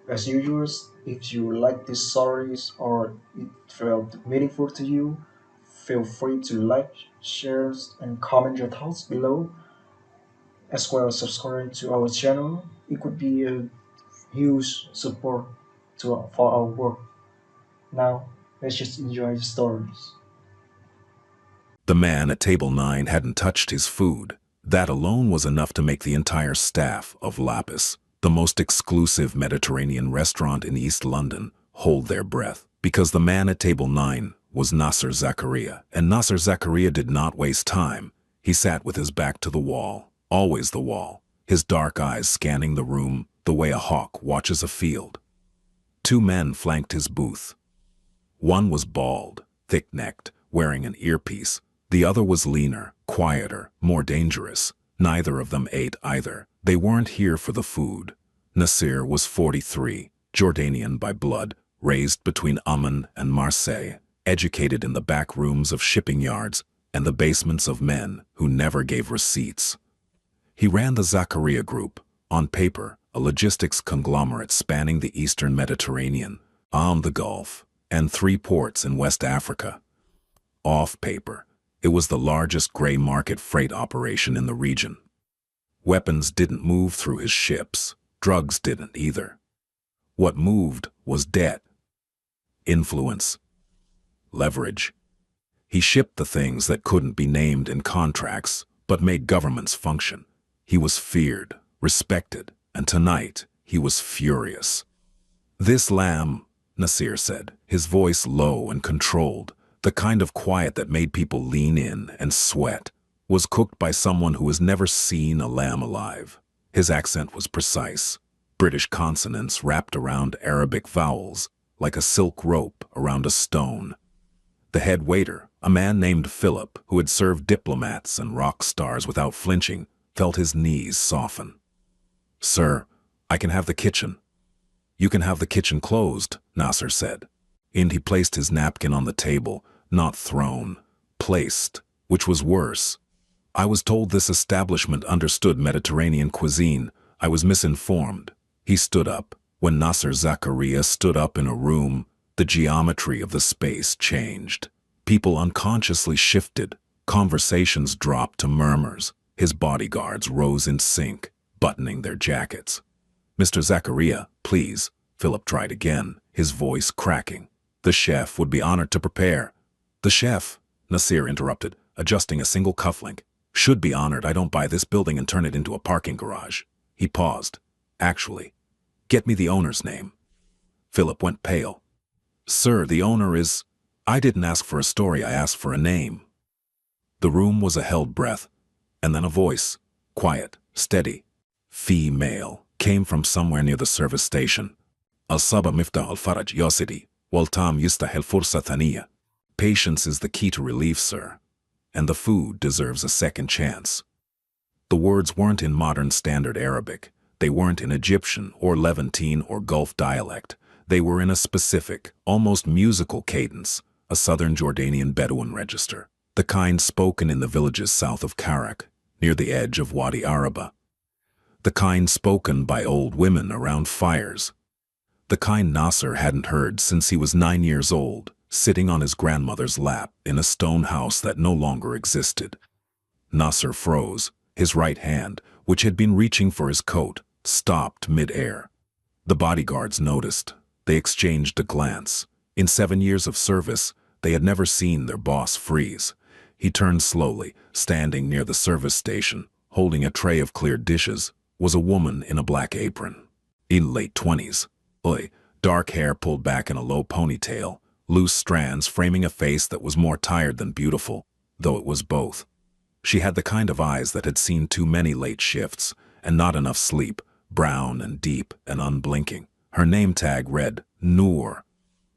As usual, if you like these stories or it felt meaningful to you, feel free to like, share, and comment your thoughts below, as well as subscribe to our channel. It could be a huge support for our work. Now, let's just enjoy the stories. The man at table 9 hadn't touched his food. That alone was enough to make the entire staff of Lapis, the most exclusive Mediterranean restaurant in East London, hold their breath. Because the man at table 9 was Nasser Zakaria, and Nasser Zakaria did not waste time. He sat with his back to the wall, always the wall, his dark eyes scanning the room the way a hawk watches a field. Two men flanked his booth. One was bald, thick-necked, wearing an earpiece. The other was leaner, quieter, more dangerous. Neither of them ate either. They weren't here for the food. Nasir was 43, Jordanian by blood, raised between Amman and Marseille, educated in the back rooms of shipping yards and the basements of men who never gave receipts. He ran the Zakaria Group, on paper, a logistics conglomerate spanning the eastern Mediterranean, the Gulf, and 3 ports in West Africa. Off paper, it was the largest gray market freight operation in the region. Weapons didn't move through his ships. Drugs didn't either. What moved was debt, influence, leverage. He shipped the things that couldn't be named in contracts, but made governments function. He was feared, respected, and tonight he was furious. "This lamb," Nasir said, his voice low and controlled, the kind of quiet that made people lean in and sweat, was cooked by someone who has never seen a lamb alive. His accent was precise, British consonants wrapped around Arabic vowels, like a silk rope around a stone. The head waiter, a man named Philip, who had served diplomats and rock stars without flinching, felt his knees soften. "Sir, I can have the kitchen." "You can have the kitchen closed," Nasser said. And he placed his napkin on the table, not thrown, placed, which was worse. "I was told this establishment understood Mediterranean cuisine. I was misinformed." He stood up. When Nasser Zakaria stood up in a room, the geometry of the space changed. People unconsciously shifted. Conversations dropped to murmurs. His bodyguards rose in sync, buttoning their jackets. "Mr. Zakaria, please," Philip tried again, his voice cracking. "The chef would be honored to prepare." "The chef," Nasir interrupted, adjusting a single cufflink, "should be honored. I don't buy this building and turn it into a parking garage." He paused. "Actually, get me the owner's name." Philip went pale. "Sir, the owner is—" "I didn't ask for a story, I asked for a name." The room was a held breath, and then a voice, quiet, steady, female, came from somewhere near the service station. "Al-Saba Miftah al-Faraj Yosidi, Waltam Yistahil Fursa Thaniya." Patience is the key to relief, sir, and the food deserves a second chance. The words weren't in modern standard Arabic. They weren't in Egyptian or Levantine or Gulf dialect. They were in a specific, almost musical cadence, a southern Jordanian Bedouin register, the kind spoken in the villages south of Karak, near the edge of Wadi Araba. The kind spoken by old women around fires. The kind Nasser hadn't heard since he was 9 years old, sitting on his grandmother's lap in a stone house that no longer existed. Nasser froze. His right hand, which had been reaching for his coat, stopped mid-air. The bodyguards noticed. They exchanged a glance. In 7 years of service, they had never seen their boss freeze. He turned slowly, standing near the service station, holding a tray of cleared dishes, was a woman in a black apron. In late 20s. Dark hair pulled back in a low ponytail, loose strands framing a face that was more tired than beautiful, though it was both. She had the kind of eyes that had seen too many late shifts and not enough sleep, brown and deep and unblinking. Her name tag read, Noor.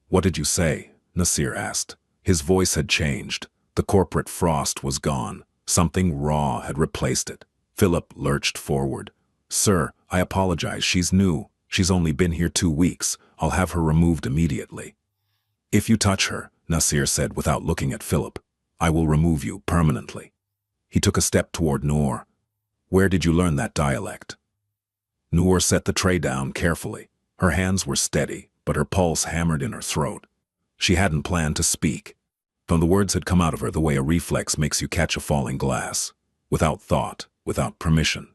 "What did you say?" Nasir asked. His voice had changed. The corporate frost was gone. Something raw had replaced it. Philip lurched forward. "Sir, I apologize. She's new. She's only been here 2 weeks. I'll have her removed immediately." "If you touch her," Nasir said without looking at Philip, "I will remove you permanently." He took a step toward Noor. "Where did you learn that dialect?" Noor set the tray down carefully. Her hands were steady, but her pulse hammered in her throat. She hadn't planned to speak. Though the words had come out of her the way a reflex makes you catch a falling glass, without thought, without permission.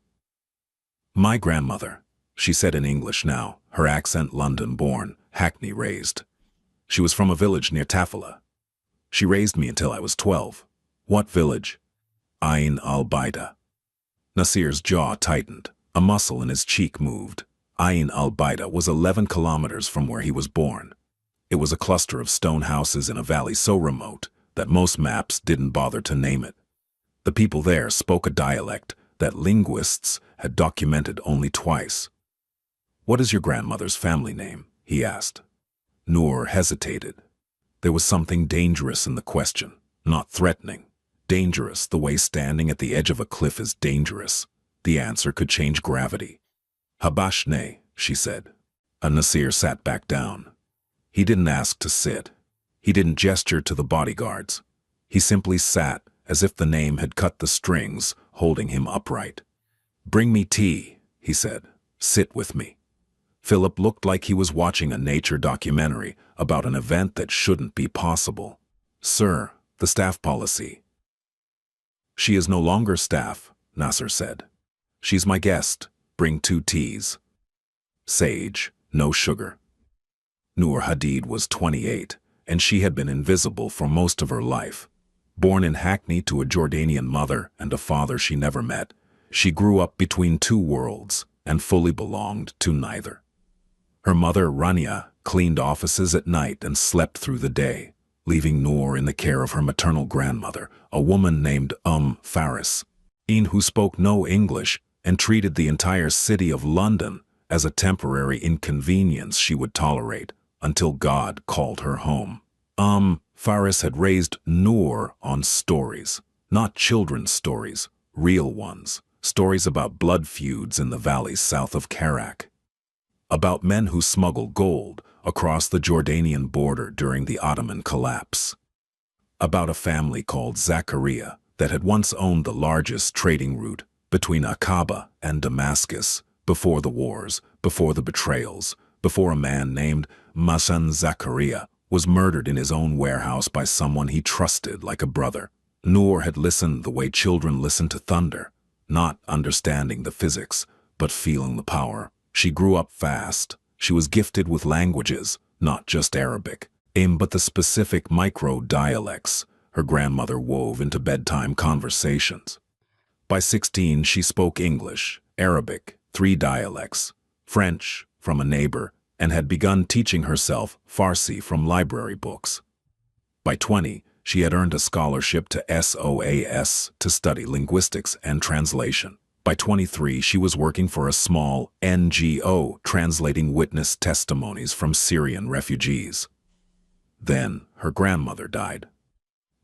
My grandmother, she said in English now, her accent London-born, Hackney-raised. She was from a village near Tafila. She raised me until I was 12. What village? Ain al-Baida. Nasir's jaw tightened. A muscle in his cheek moved. Ain al-Baida was 11 kilometers from where he was born. It was a cluster of stone houses in a valley so remote that most maps didn't bother to name it. The people there spoke a dialect that linguists had documented only twice. "What is your grandmother's family name?" he asked. Noor hesitated. There was something dangerous in the question, not threatening. Dangerous the way standing at the edge of a cliff is dangerous. The answer could change gravity. "Habashne," she said. Nasir sat back down. He didn't ask to sit. He didn't gesture to the bodyguards. He simply sat as if the name had cut the strings, holding him upright. "Bring me tea," he said. "Sit with me." Philip looked like he was watching a nature documentary about an event that shouldn't be possible. "Sir, the staff policy." "She is no longer staff," Nasser said. "She's my guest. Bring 2 teas. Sage, no sugar." Noor Hadid was 28, and she had been invisible for most of her life. Born in Hackney to a Jordanian mother and a father she never met, she grew up between 2 worlds and fully belonged to neither. Her mother, Rania, cleaned offices at night and slept through the day, leaving Noor in the care of her maternal grandmother, a woman named Faris, who spoke no English and treated the entire city of London as a temporary inconvenience she would tolerate until God called her home. Faris had raised Noor on stories, not children's stories, real ones, stories about blood feuds in the valleys south of Karak, about men who smuggled gold across the Jordanian border during the Ottoman collapse, about a family called Zakaria that had once owned the largest trading route between Aqaba and Damascus before the wars, before the betrayals, before a man named Masan Zakaria was murdered in his own warehouse by someone he trusted like a brother. Noor had listened the way children listen to thunder, not understanding the physics, but feeling the power. She grew up fast. She was gifted with languages, not just Arabic, but the specific micro-dialects her grandmother wove into bedtime conversations. By 16, she spoke English, Arabic, 3 dialects, French from a neighbor, and had begun teaching herself Farsi from library books. By 20, she had earned a scholarship to SOAS to study linguistics and translation. By 23, she was working for a small NGO translating witness testimonies from Syrian refugees. Then her grandmother died.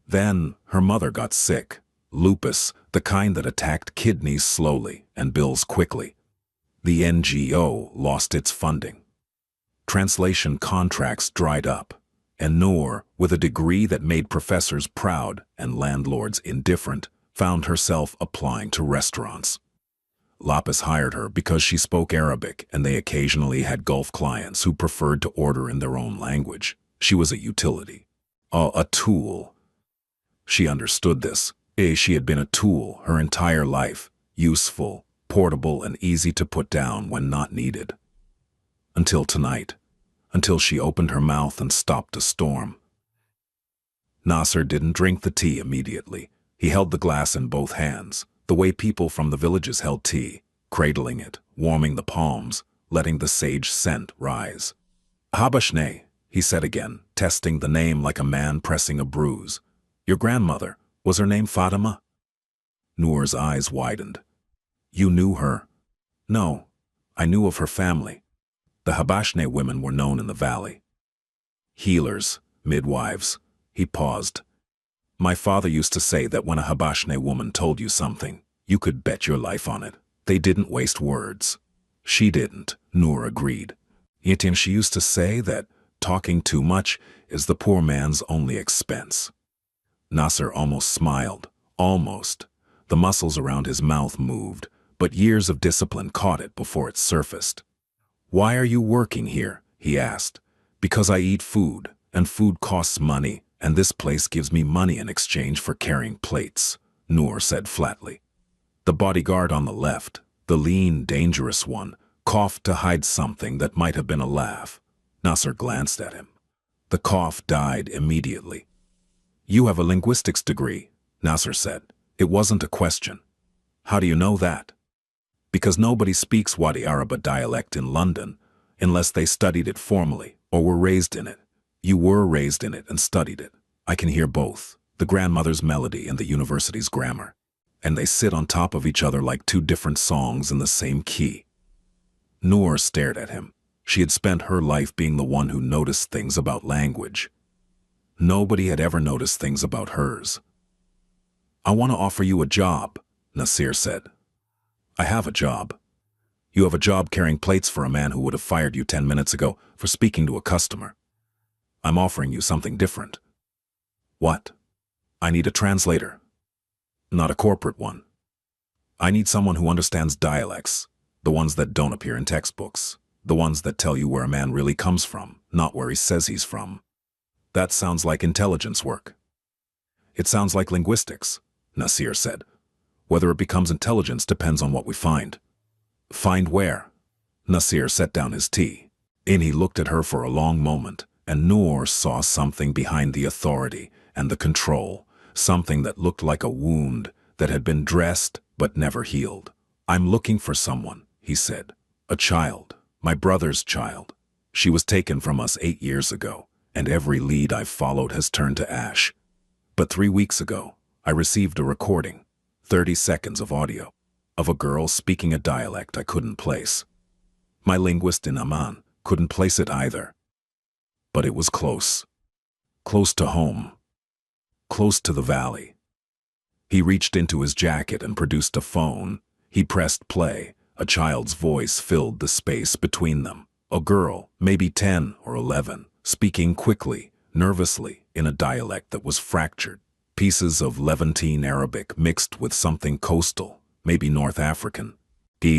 Then her mother got sick, lupus, the kind that attacked kidneys slowly and bills quickly. The NGO lost its funding. Translation contracts dried up, and Noor, with a degree that made professors proud and landlords indifferent, found herself applying to restaurants. Lapis hired her because she spoke Arabic, and they occasionally had Gulf clients who preferred to order in their own language. She was a utility, a tool. She understood this. She had been a tool her entire life, useful, portable, and easy to put down when not needed. Until tonight, until she opened her mouth and stopped a storm. Nasser didn't drink the tea immediately. He held the glass in both hands, the way people from the villages held tea, cradling it, warming the palms, letting the sage scent rise. "Habashne," he said again, testing the name like a man pressing a bruise. "Your grandmother, was her name Fatima?" Noor's eyes widened. "You knew her?" "No, I knew of her family. The Habashne women were known in the valley. Healers, midwives." He paused. "My father used to say that when a Habashne woman told you something, you could bet your life on it. They didn't waste words." "She didn't," Noor agreed. "Yet she used to say that talking too much is the poor man's only expense." Nasser almost smiled. Almost. The muscles around his mouth moved, but years of discipline caught it before it surfaced. "Why are you working here?" he asked. "Because I eat food, and food costs money, and this place gives me money in exchange for carrying plates," Noor said flatly. The bodyguard on the left, the lean, dangerous one, coughed to hide something that might have been a laugh. Nasser glanced at him. The cough died immediately. "You have a linguistics degree," Nasser said. It wasn't a question. "How do you know that?" "Because nobody speaks Wadi Araba dialect in London unless they studied it formally or were raised in it. You were raised in it and studied it. I can hear both, the grandmother's melody and the university's grammar. And they sit on top of each other like two different songs in the same key." Noor stared at him. She had spent her life being the one who noticed things about language. Nobody had ever noticed things about hers. "I want to offer you a job," Nasir said. "I have a job." "You have a job carrying plates for a man who would have fired you 10 minutes ago for speaking to a customer. I'm offering you something different." "What?" "I need a translator. Not a corporate one. I need someone who understands dialects, the ones that don't appear in textbooks, the ones that tell you where a man really comes from, not where he says he's from." "That sounds like intelligence work." "It sounds like linguistics," Nasir said. "Whether it becomes intelligence depends on what we find." "Find where?" Nasir set down his tea. And he looked at her for a long moment, and Noor saw something behind the authority and the control, something that looked like a wound that had been dressed but never healed. "I'm looking for someone," he said. "A child, my brother's child. She was taken from us 8 years ago, and every lead I've followed has turned to ash. But 3 weeks ago, I received a recording, 30 seconds of audio, of a girl speaking a dialect I couldn't place. My linguist in Amman couldn't place it either. But it was close. Close to home. Close to the valley." He reached into his jacket and produced a phone. He pressed play. A child's voice filled the space between them. A girl, maybe 10 or 11, speaking quickly, nervously, in a dialect that was fractured. Pieces of Levantine Arabic mixed with something coastal, maybe North African,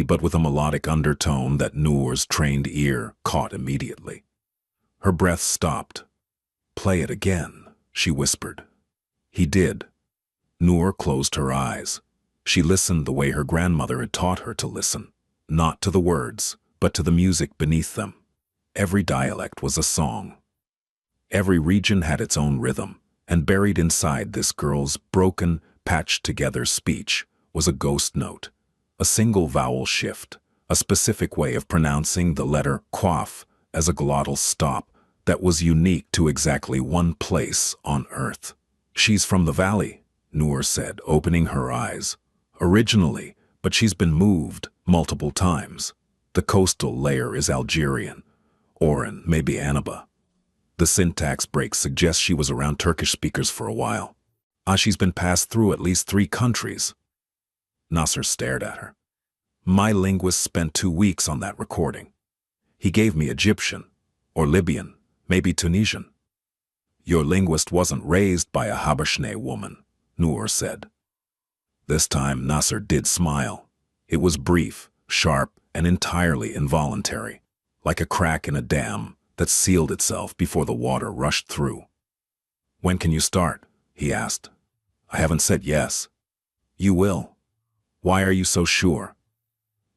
but with a melodic undertone that Noor's trained ear caught immediately. Her breath stopped. "Play it again," she whispered. He did. Noor closed her eyes. She listened the way her grandmother had taught her to listen, not to the words, but to the music beneath them. Every dialect was a song. Every region had its own rhythm, and buried inside this girl's broken, patched-together speech was a ghost note, a single vowel shift, a specific way of pronouncing the letter quaf as a glottal stop that was unique to exactly one place on Earth. "She's from the valley," Noor said, opening her eyes. "Originally, but she's been moved multiple times. The coastal layer is Algerian, Oran, maybe Annaba. The syntax break suggests she was around Turkish speakers for a while. She's been passed through at least 3 countries." Nasser stared at her. "My linguist spent 2 weeks on that recording. He gave me Egyptian, or Libyan, maybe Tunisian." "Your linguist wasn't raised by a Habeshneh woman," Noor said. This time Nasser did smile. It was brief, sharp, and entirely involuntary, like a crack in a dam that sealed itself before the water rushed through. "When can you start?" he asked. "I haven't said yes." "You will." "Why are you so sure?"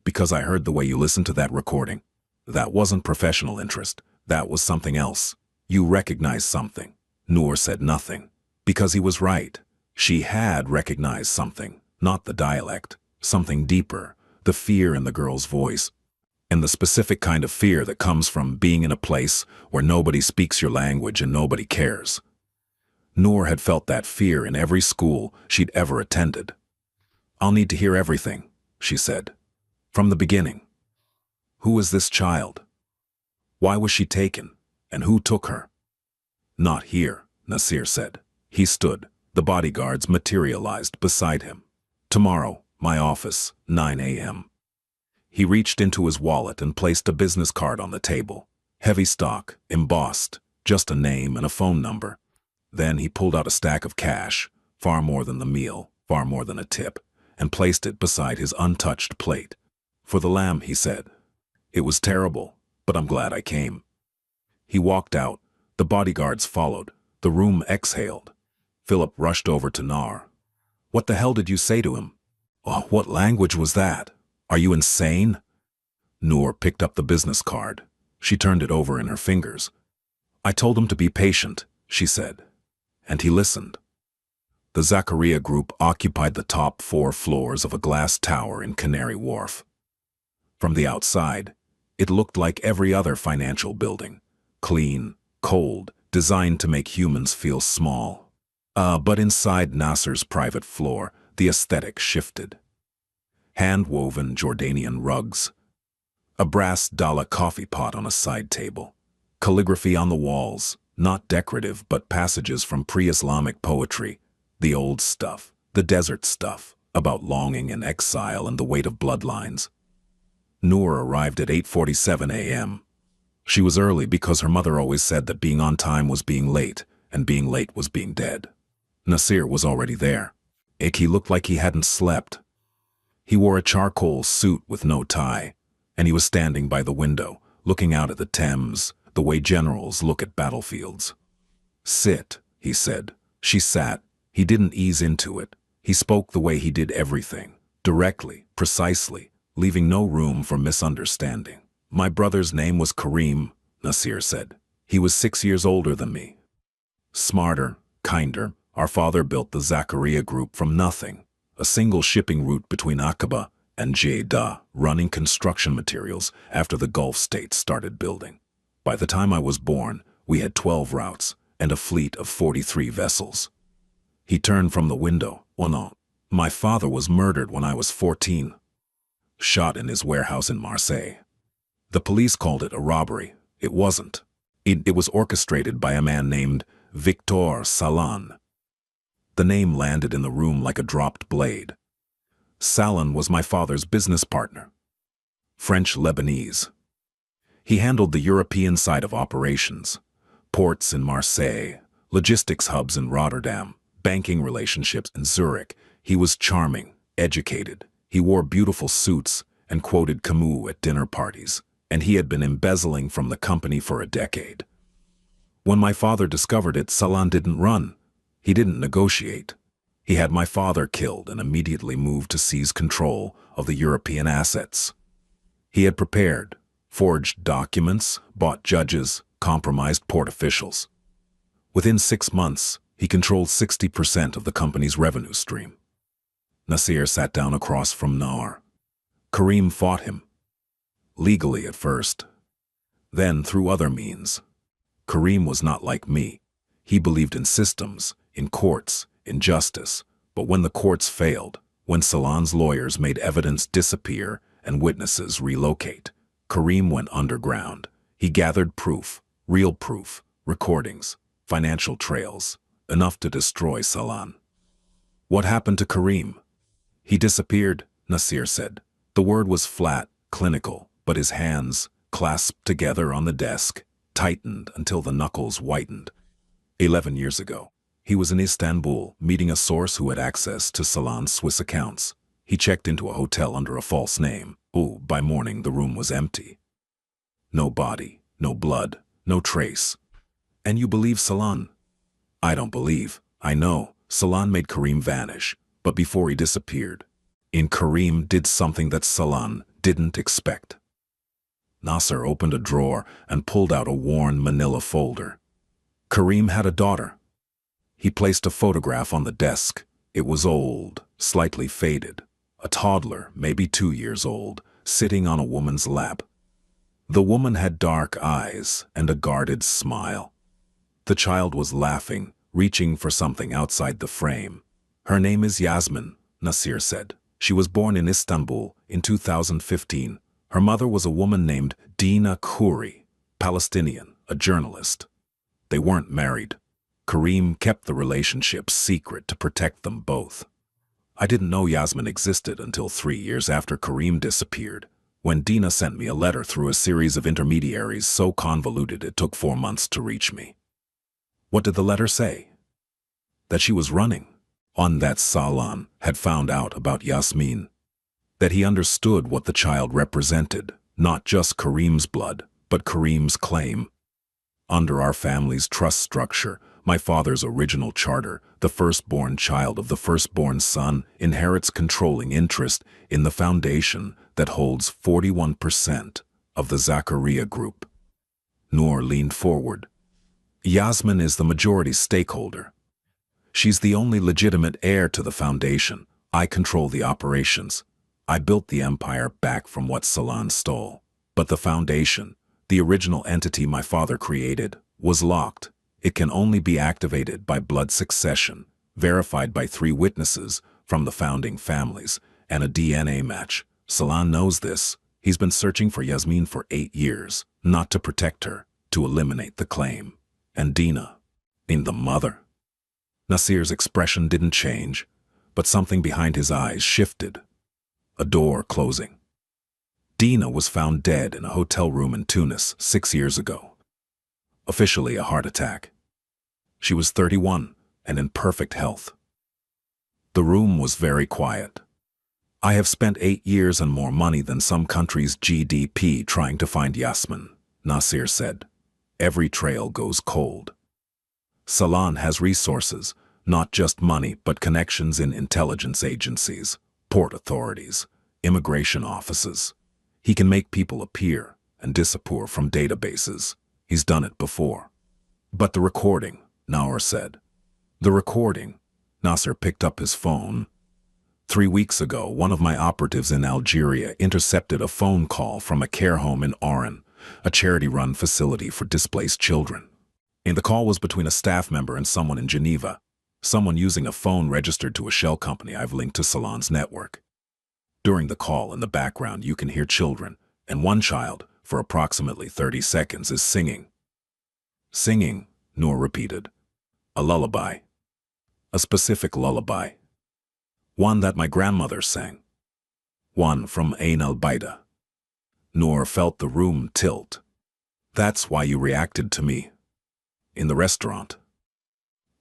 "Because I heard the way you listened to that recording. That wasn't professional interest. That was something else. You recognized something." Noor said nothing. Because he was right. She had recognized something, not the dialect, something deeper, the fear in the girl's voice, and the specific kind of fear that comes from being in a place where nobody speaks your language and nobody cares. Noor had felt that fear in every school she'd ever attended. "I'll need to hear everything," she said. "From the beginning. Who is this child? Why was she taken? And who took her?" "Not here," Nasir said. He stood. The bodyguards materialized beside him. "Tomorrow, my office, 9 a.m. He reached into his wallet and placed a business card on the table. Heavy stock, embossed, just a name and a phone number. Then he pulled out a stack of cash, far more than the meal, far more than a tip, and placed it beside his untouched plate. "For the lamb," he said. "It was terrible. but I'm glad I came." He walked out. The bodyguards followed. The room exhaled. Philip rushed over to Nar. "What the hell did you say to him?" "Oh, what language was that? Are you insane?" Noor picked up the business card. She turned it over in her fingers. "I told him to be patient," she said. And he listened. The Zakaria Group occupied the top 4 floors of a glass tower in Canary Wharf. From the outside, it looked like every other financial building. Clean, cold, designed to make humans feel small. But inside Nasser's private floor, the aesthetic shifted. Hand-woven Jordanian rugs, a brass Dala coffee pot on a side table, calligraphy on the walls, not decorative but passages from pre-Islamic poetry, the old stuff, the desert stuff, about longing and exile and the weight of bloodlines. Noor arrived at 8:47 a.m. She was early because her mother always said that being on time was being late, and being late was being dead. Nasir was already there. He looked like he hadn't slept. He wore a charcoal suit with no tie, and he was standing by the window, looking out at the Thames, the way generals look at battlefields. "Sit," he said. She sat. He didn't ease into it. He spoke the way he did everything, directly, precisely, leaving no room for misunderstanding. "My brother's name was Karim," Nasir said. "He was 6 years older than me. Smarter, kinder. Our father built the Zakaria Group from nothing, a single shipping route between Aqaba and Jeddah, running construction materials after the Gulf states started building. By the time I was born, we had 12 routes and a fleet of 43 vessels." He turned from the window. "Oh no, my father was murdered when I was 14. Shot in his warehouse in Marseille. The police called it a robbery. It wasn't. It was orchestrated by a man named Victor Salan." The name landed in the room like a dropped blade. Salan was my father's business partner. French-Lebanese. He handled the European side of operations. Ports in Marseille, logistics hubs in Rotterdam, banking relationships in Zurich. He was charming, educated. He wore beautiful suits and quoted Camus at dinner parties, and he had been embezzling from the company for a decade. When my father discovered it, Salan didn't run. He didn't negotiate. He had my father killed and immediately moved to seize control of the European assets. He had prepared, forged documents, bought judges, compromised port officials. Within 6 months, he controlled 60% of the company's revenue stream. Nasir sat down across from Nar. Karim fought him. Legally at first. Then through other means. Karim was not like me. He believed in systems, in courts, in justice. But when the courts failed, when Salan's lawyers made evidence disappear and witnesses relocate, Karim went underground. He gathered proof, real proof, recordings, financial trails, enough to destroy Salan. What happened to Karim? He disappeared, Nasir said. The word was flat, clinical, but his hands, clasped together on the desk, tightened until the knuckles whitened. 11 years ago, he was in Istanbul, meeting a source who had access to Salan's Swiss accounts. He checked into a hotel under a false name. By morning, the room was empty. No body, no blood, no trace. And you believe Salan? I don't believe. I know. Salan made Karim vanish, but before he disappeared, Karim did something that Salan didn't expect. Nasser opened a drawer and pulled out a worn manila folder. Karim had a daughter. He placed a photograph on the desk. It was old, slightly faded. A toddler, maybe 2 years old, sitting on a woman's lap. The woman had dark eyes and a guarded smile. The child was laughing, reaching for something outside the frame. Her name is Yasmin, Nasir said. She was born in Istanbul in 2015. Her mother was a woman named Dina Khoury, Palestinian, a journalist. They weren't married. Karim kept the relationship secret to protect them both. I didn't know Yasmin existed until 3 years after Karim disappeared, when Dina sent me a letter through a series of intermediaries so convoluted it took 4 months to reach me. What did the letter say? That she was running. On that Salan had found out about Yasmin. That he understood what the child represented, not just Karim's blood, but Kareem's claim. Under our family's trust structure, my father's original charter, the firstborn child of the firstborn son inherits controlling interest in the foundation that holds 41% of the Zakaria Group. Noor leaned forward. Yasmin is the majority stakeholder. She's the only legitimate heir to the foundation. I control the operations. I built the empire back from what Salon stole. But the foundation, the original entity my father created, was locked. It can only be activated by blood succession, verified by 3 witnesses from the founding families, and a DNA match. Salon knows this. He's been searching for Yasmin for 8 years, not to protect her, to eliminate the claim. And Dina, in the mother. Nasir's expression didn't change, but something behind his eyes shifted. A door closing. Dina was found dead in a hotel room in Tunis 6 years ago. Officially a heart attack. She was 31 and in perfect health. The room was very quiet. I have spent 8 years and more money than some countries' GDP trying to find Yasmin, Nasir said. Every trail goes cold. Salon has resources, not just money but connections in intelligence agencies, port authorities, immigration offices. He can make people appear and disappear from databases. He's done it before. But the recording, Noor said. The recording. Nasser picked up his phone. 3 weeks ago, one of my operatives in Algeria intercepted a phone call from a care home in Oran, a charity-run facility for displaced children. And the call was between a staff member and someone in Geneva, someone using a phone registered to a shell company I've linked to Salon's network. During the call, in the background, you can hear children, and one child, for approximately 30 seconds, is singing. Singing, Noor repeated. A lullaby. A specific lullaby. One that my grandmother sang. One from Ain al-Baida. Noor felt the room tilt. That's why you reacted to me. In the restaurant.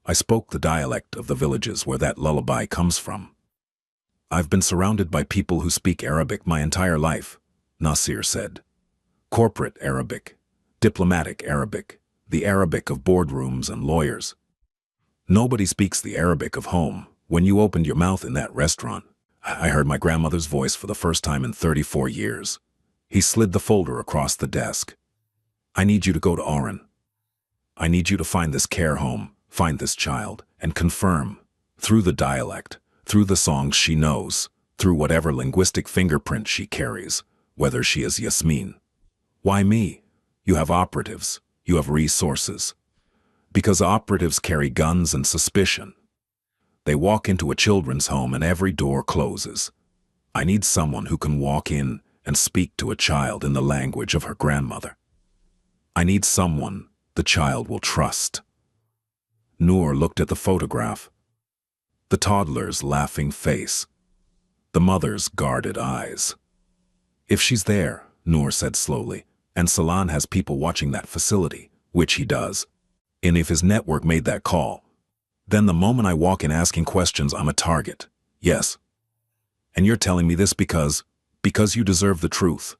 I spoke the dialect of the villages where that lullaby comes from. I've been surrounded by people who speak Arabic my entire life, Nasir said. Corporate Arabic, diplomatic Arabic, the Arabic of boardrooms and lawyers. Nobody speaks the Arabic of home. When you opened your mouth in that restaurant, I heard my grandmother's voice for the first time in 34 years. He slid the folder across the desk. I need you to go to Oran. I need you to find this care home, find this child, and confirm, through the dialect, through the songs she knows, through whatever linguistic fingerprint she carries, whether she is Yasmin. Why me? You have operatives, you have resources. Because operatives carry guns and suspicion. They walk into a children's home and every door closes. I need someone who can walk in and speak to a child in the language of her grandmother. I need someone the child will trust. Noor looked at the photograph. The toddler's laughing face. The mother's guarded eyes. If she's there, Noor said slowly, and Salon has people watching that facility, which he does, and if his network made that call, then the moment I walk in asking questions, I'm a target. Yes. And you're telling me this because you deserve the truth.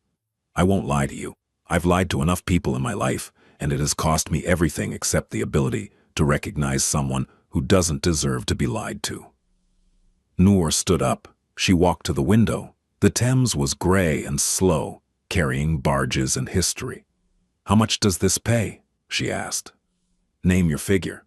I won't lie to you. I've lied to enough people in my life, and it has cost me everything except the ability to recognize someone who doesn't deserve to be lied to. Noor stood up. She walked to the window. The Thames was gray and slow, carrying barges and history. How much does this pay? She asked. Name your figure.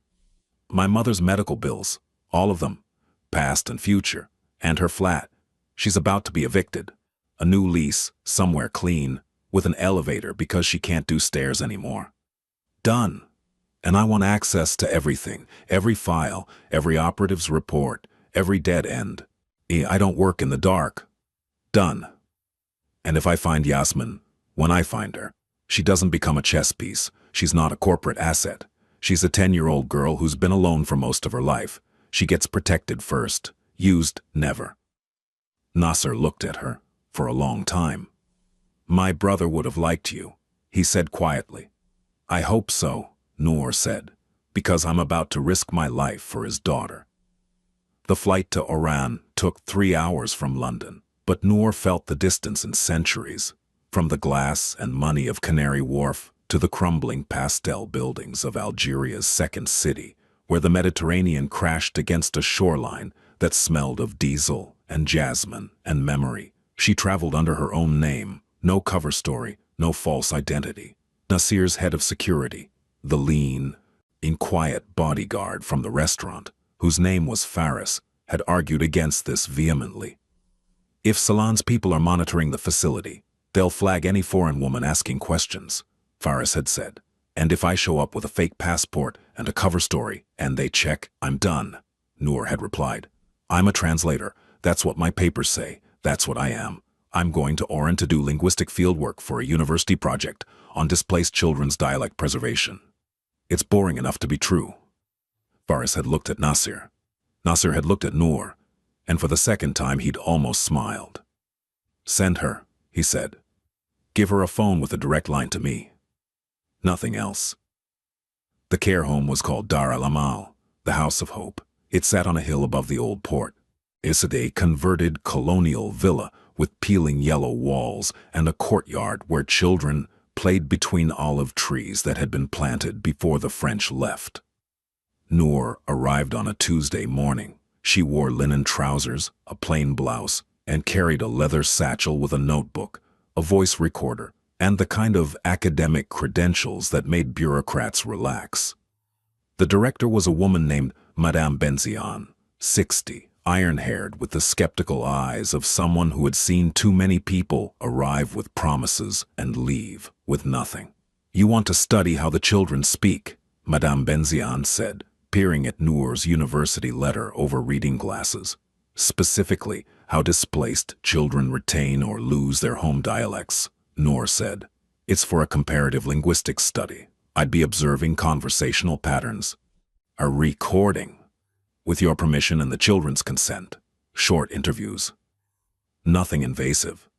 My mother's medical bills, all of them, past and future, and her flat. She's about to be evicted. A new lease, somewhere clean, with an elevator because she can't do stairs anymore. Done. And I want access to everything, every file, every operative's report, every dead end. I don't work in the dark. Done. And if I find Yasmin, when I find her, she doesn't become a chess piece. She's not a corporate asset. She's a 10-year-old girl who's been alone for most of her life. She gets protected first, used never. Nasser looked at her for a long time. My brother would have liked you, he said quietly. I hope so, Noor said, because I'm about to risk my life for his daughter. The flight to Oran took 3 hours from London, but Noor felt the distance in centuries. From the glass and money of Canary Wharf to the crumbling pastel buildings of Algeria's second city, where the Mediterranean crashed against a shoreline that smelled of diesel and jasmine and memory, she traveled under her own name, no cover story, no false identity. Nasir's head of security, the lean, inquiet bodyguard from the restaurant, whose name was Faris, had argued against this vehemently. If Salon's people are monitoring the facility, they'll flag any foreign woman asking questions, Faris had said. And if I show up with a fake passport and a cover story and they check, I'm done, Noor had replied. I'm a translator. That's what my papers say. That's what I am. I'm going to Oran to do linguistic fieldwork for a university project on displaced children's dialect preservation. It's boring enough to be true. Faris had looked at Nasir. Nasir had looked at Noor, and for the second time he'd almost smiled. Send her, he said. Give her a phone with a direct line to me. Nothing else. The care home was called Dar al-Amal, the House of Hope. It sat on a hill above the old port. It's a converted colonial villa with peeling yellow walls and a courtyard where children played between olive trees that had been planted before the French left. Noor arrived on a Tuesday morning. She wore linen trousers, a plain blouse, and carried a leather satchel with a notebook, a voice recorder, and the kind of academic credentials that made bureaucrats relax. The director was a woman named Madame Benzian, 60, iron-haired with the skeptical eyes of someone who had seen too many people arrive with promises and leave with nothing. You want to study how the children speak, Madame Benzian said, peering at Noor's university letter over reading glasses. Specifically, how displaced children retain or lose their home dialects, Noor said. It's for a comparative linguistics study. I'd be observing conversational patterns. A recording. With your permission and the children's consent. Short interviews. Nothing invasive.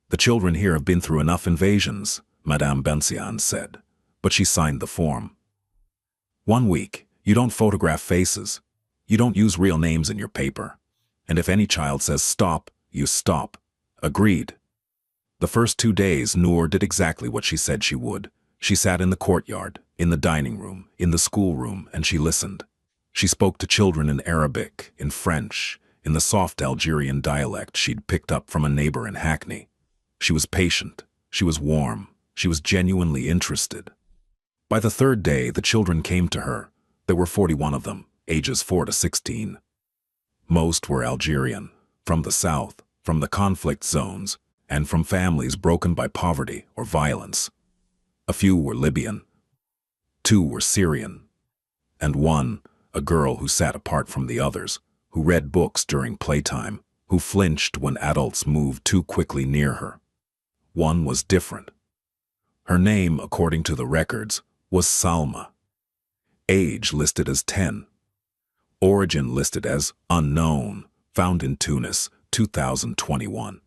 The children here have been through enough invasions, Madame Benzian said, but she signed the form. 1 week, you don't photograph faces. You don't use real names in your paper. And if any child says stop, you stop. Agreed. The first 2 days, Noor did exactly what she said she would. She sat in the courtyard, in the dining room, in the schoolroom, and she listened. She spoke to children in Arabic, in French, in the soft Algerian dialect she'd picked up from a neighbor in Hackney. She was patient. She was warm. She was genuinely interested. By the 3rd day, the children came to her. There were 41 of them, ages 4 to 16. Most were Algerian, from the south, from the conflict zones, and from families broken by poverty or violence. A few were Libyan. 2 were Syrian. And 1, a girl who sat apart from the others, who read books during playtime, who flinched when adults moved too quickly near her. 1 was different. Her name, according to the records, was Salma. Age listed as 10. Origin listed as unknown, found in Tunis, 2021.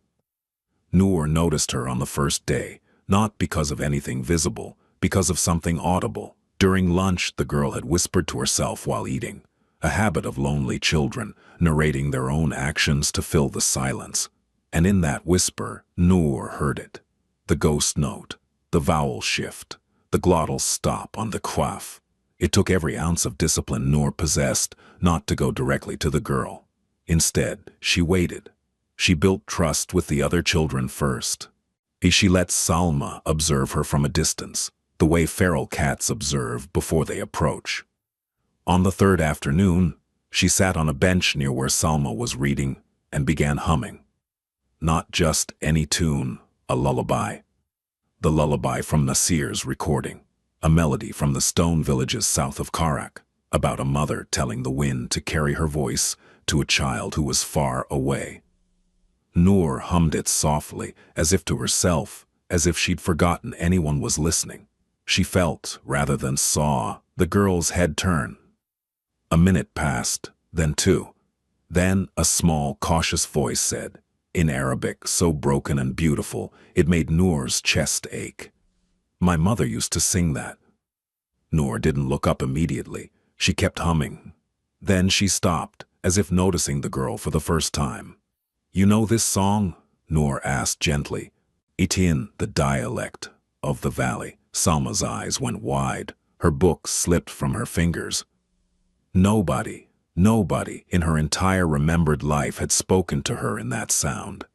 Noor noticed her on the first day, not because of anything visible, because of something audible. During lunch, the girl had whispered to herself while eating, a habit of lonely children, narrating their own actions to fill the silence. And in that whisper, Noor heard it. The ghost note, the vowel shift, the glottal stop on the qaf. It took every ounce of discipline Noor possessed not to go directly to the girl. Instead, she waited. She built trust with the other children first. She let Salma observe her from a distance, the way feral cats observe before they approach. On the 3rd afternoon, she sat on a bench near where Salma was reading and began humming. Not just any tune, a lullaby. The lullaby from Nasir's recording, a melody from the stone villages south of Karak, about a mother telling the wind to carry her voice to a child who was far away. Noor hummed it softly, as if to herself, as if she'd forgotten anyone was listening. She felt, rather than saw, the girl's head turn. A minute passed, then 2. Then a small, cautious voice said, in Arabic so broken and beautiful, it made Noor's chest ache. My mother used to sing that. Noor didn't look up immediately. She kept humming. Then she stopped, as if noticing the girl for the first time. You know this song? Noor asked gently. It in the dialect of the valley. Salma's eyes went wide. Her book slipped from her fingers. Nobody in her entire remembered life had spoken to her in that sound.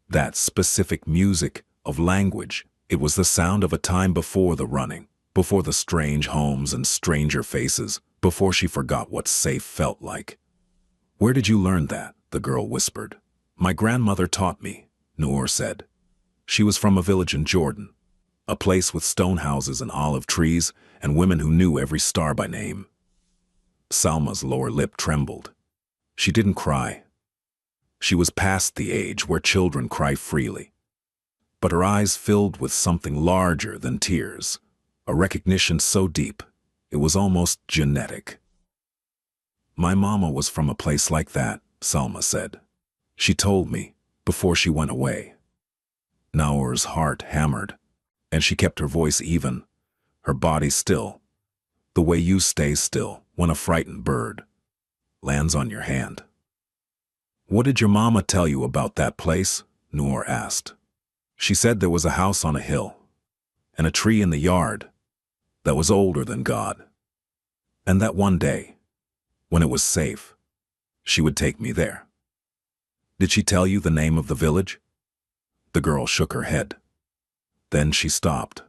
That specific music of language. It was the sound of a time before the running, before the strange homes and stranger faces, before she forgot what safe felt like. "Where did you learn that?" the girl whispered. "My grandmother taught me," Noor said. She was from a village in Jordan, a place with stone houses and olive trees and women who knew every star by name. Salma's lower lip trembled. She didn't cry. She was past the age where children cry freely. But her eyes filled with something larger than tears, a recognition so deep, it was almost genetic. "My mama was from a place like that," Salma said. "She told me before she went away." Naur's heart hammered, and she kept her voice even, her body still, the way you stay still when a frightened bird lands on your hand. "What did your mama tell you about that place?" Noor asked. "She said there was a house on a hill, and a tree in the yard that was older than God. And that one day, when it was safe, she would take me there." "Did she tell you the name of the village?" The girl shook her head. Then she stopped.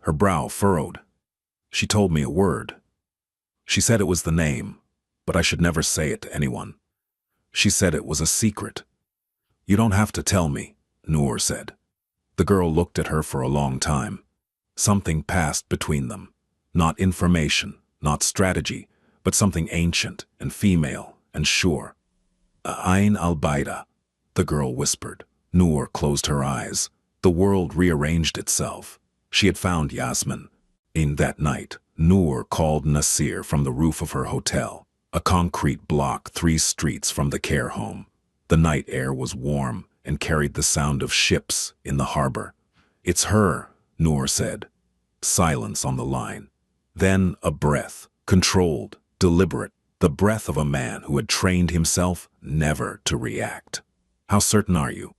Her brow furrowed. "She told me a word. She said it was the name, but I should never say it to anyone. She said it was a secret." "You don't have to tell me," Noor said. The girl looked at her for a long time. Something passed between them. Not information, not strategy, but something ancient and female and sure. "Ain al-Baida," the girl whispered. Noor closed her eyes. The world rearranged itself. She had found Yasmin. In that night, Noor called Nasir from the roof of her hotel, a concrete block 3 streets from the care home. The night air was warm and carried the sound of ships in the harbor. "It's her," Noor said. Silence on the line. Then a breath, controlled, deliberate, the breath of a man who had trained himself never to react. "How certain are you?"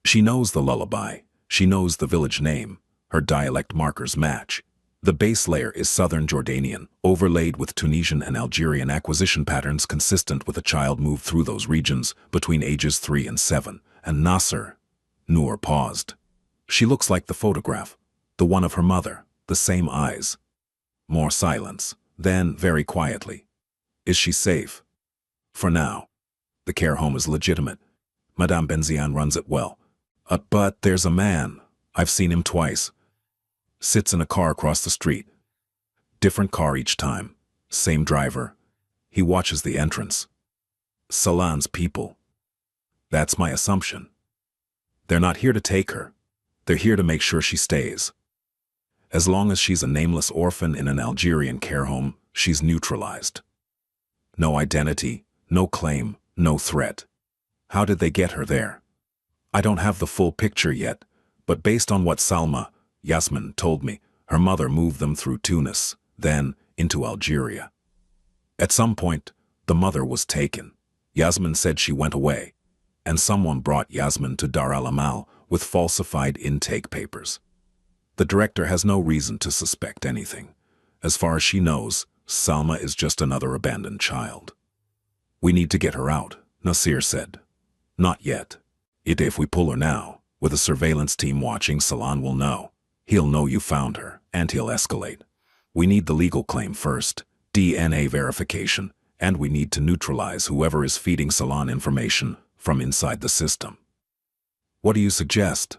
She knows the lullaby. She knows the village name. Her dialect markers match. The base layer is southern Jordanian, overlaid with Tunisian and Algerian acquisition patterns consistent with a child moved through those regions between ages 3 and 7. And Nasser. Noor paused. "She looks like the photograph, the one of her mother, the same eyes." More silence. Then, very quietly, "Is she safe?" "For now. The care home is legitimate. Madame Benzian runs it well. But there's a man. I've seen him twice. Sits in a car across the street. Different car each time. Same driver. He watches the entrance. Salon's people. That's my assumption. They're not here to take her. They're here to make sure she stays. As long as she's a nameless orphan in an Algerian care home, she's neutralized. No identity, no claim, no threat. How did they get her there? I don't have the full picture yet, but based on what Yasmin told me, her mother moved them through Tunis, then into Algeria. At some point, the mother was taken. Yasmin said she went away, and someone brought Yasmin to Dar al-Amal with falsified intake papers. The director has no reason to suspect anything. As far as she knows, Salma is just another abandoned child. "We need to get her out," Nasir said. "Not yet. If we pull her now, with a surveillance team watching, Salon will know. He'll know you found her, and he'll escalate. We need the legal claim first, DNA verification, and we need to neutralize whoever is feeding Salon information from inside the system." "What do you suggest?"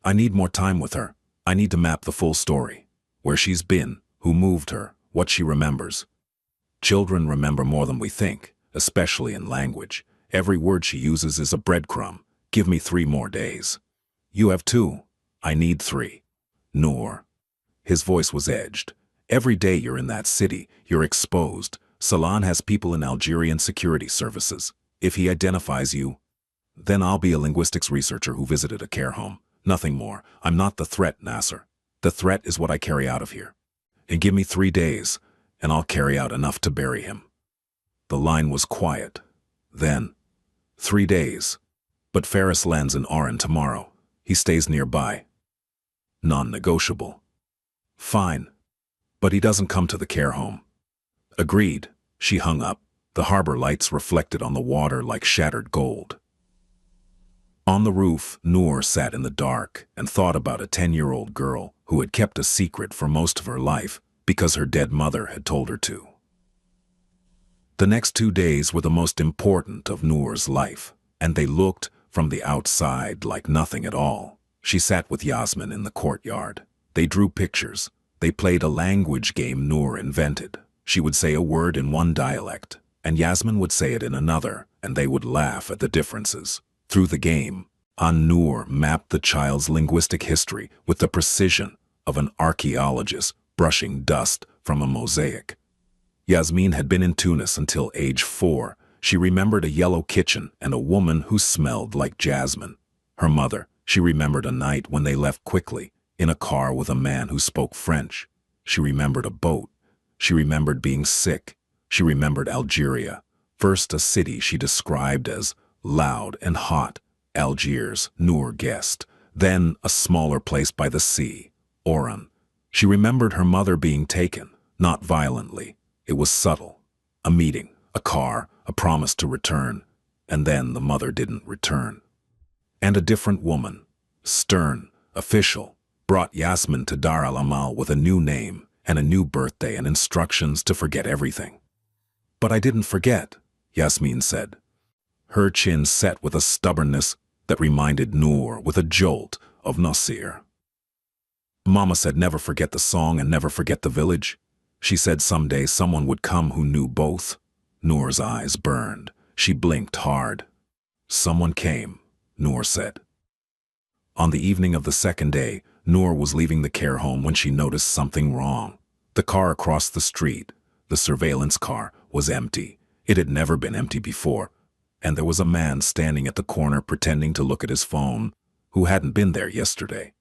"I need more time with her. I need to map the full story. Where she's been, who moved her, what she remembers. Children remember more than we think, especially in language. Every word she uses is a breadcrumb. Give me 3 more days." "You have 2. I need 3. Noor." His voice was edged. "Every day you're in that city, you're exposed. Salon has people in Algerian security services. If he identifies you, then I'll be a linguistics researcher who visited a care home. Nothing more. I'm not the threat, Nasser. The threat is what I carry out of here. And give me 3 days, and I'll carry out enough to bury him." The line was quiet. Then, 3 days. "But Ferris lands in Oran tomorrow. He stays nearby. Non-negotiable. Fine. But he doesn't come to the care home. Agreed. She hung up. The harbor lights reflected on the water like shattered gold. On the roof, Noor sat in the dark and thought about a 10-year-old girl who had kept a secret for most of her life because her dead mother had told her to. The next 2 days were the most important of Noor's life, and they looked, from the outside, like nothing at all. She sat with Yasmin in the courtyard. They drew pictures. They played a language game Noor invented. She would say a word in one dialect, and Yasmin would say it in another, and they would laugh at the differences. Through the game, Noor mapped the child's linguistic history with the precision of an archaeologist brushing dust from a mosaic. Yasmin had been in Tunis until age 4. She remembered a yellow kitchen and a woman who smelled like jasmine. Her mother, she remembered a night when they left quickly, in a car with a man who spoke French. She remembered a boat. She remembered being sick. She remembered Algeria, first a city she described as loud and hot, Algiers, Noor guessed, then a smaller place by the sea, Oran. She remembered her mother being taken, not violently. It was subtle. A meeting, a car, a promise to return, and then the mother didn't return. And a different woman, stern, official, brought Yasmin to Dar al-Amal with a new name and a new birthday and instructions to forget everything. But I didn't forget, Yasmin said. Her chin set with a stubbornness that reminded Noor with a jolt of Nasir. Mama said never forget the song and never forget the village. She said someday someone would come who knew both. Noor's eyes burned. She blinked hard. Someone came, Noor said. On the evening of the second day, Noor was leaving the care home when she noticed something wrong. The car across the street, the surveillance car, was empty. It had never been empty before, and there was a man standing at the corner pretending to look at his phone, who hadn't been there yesterday.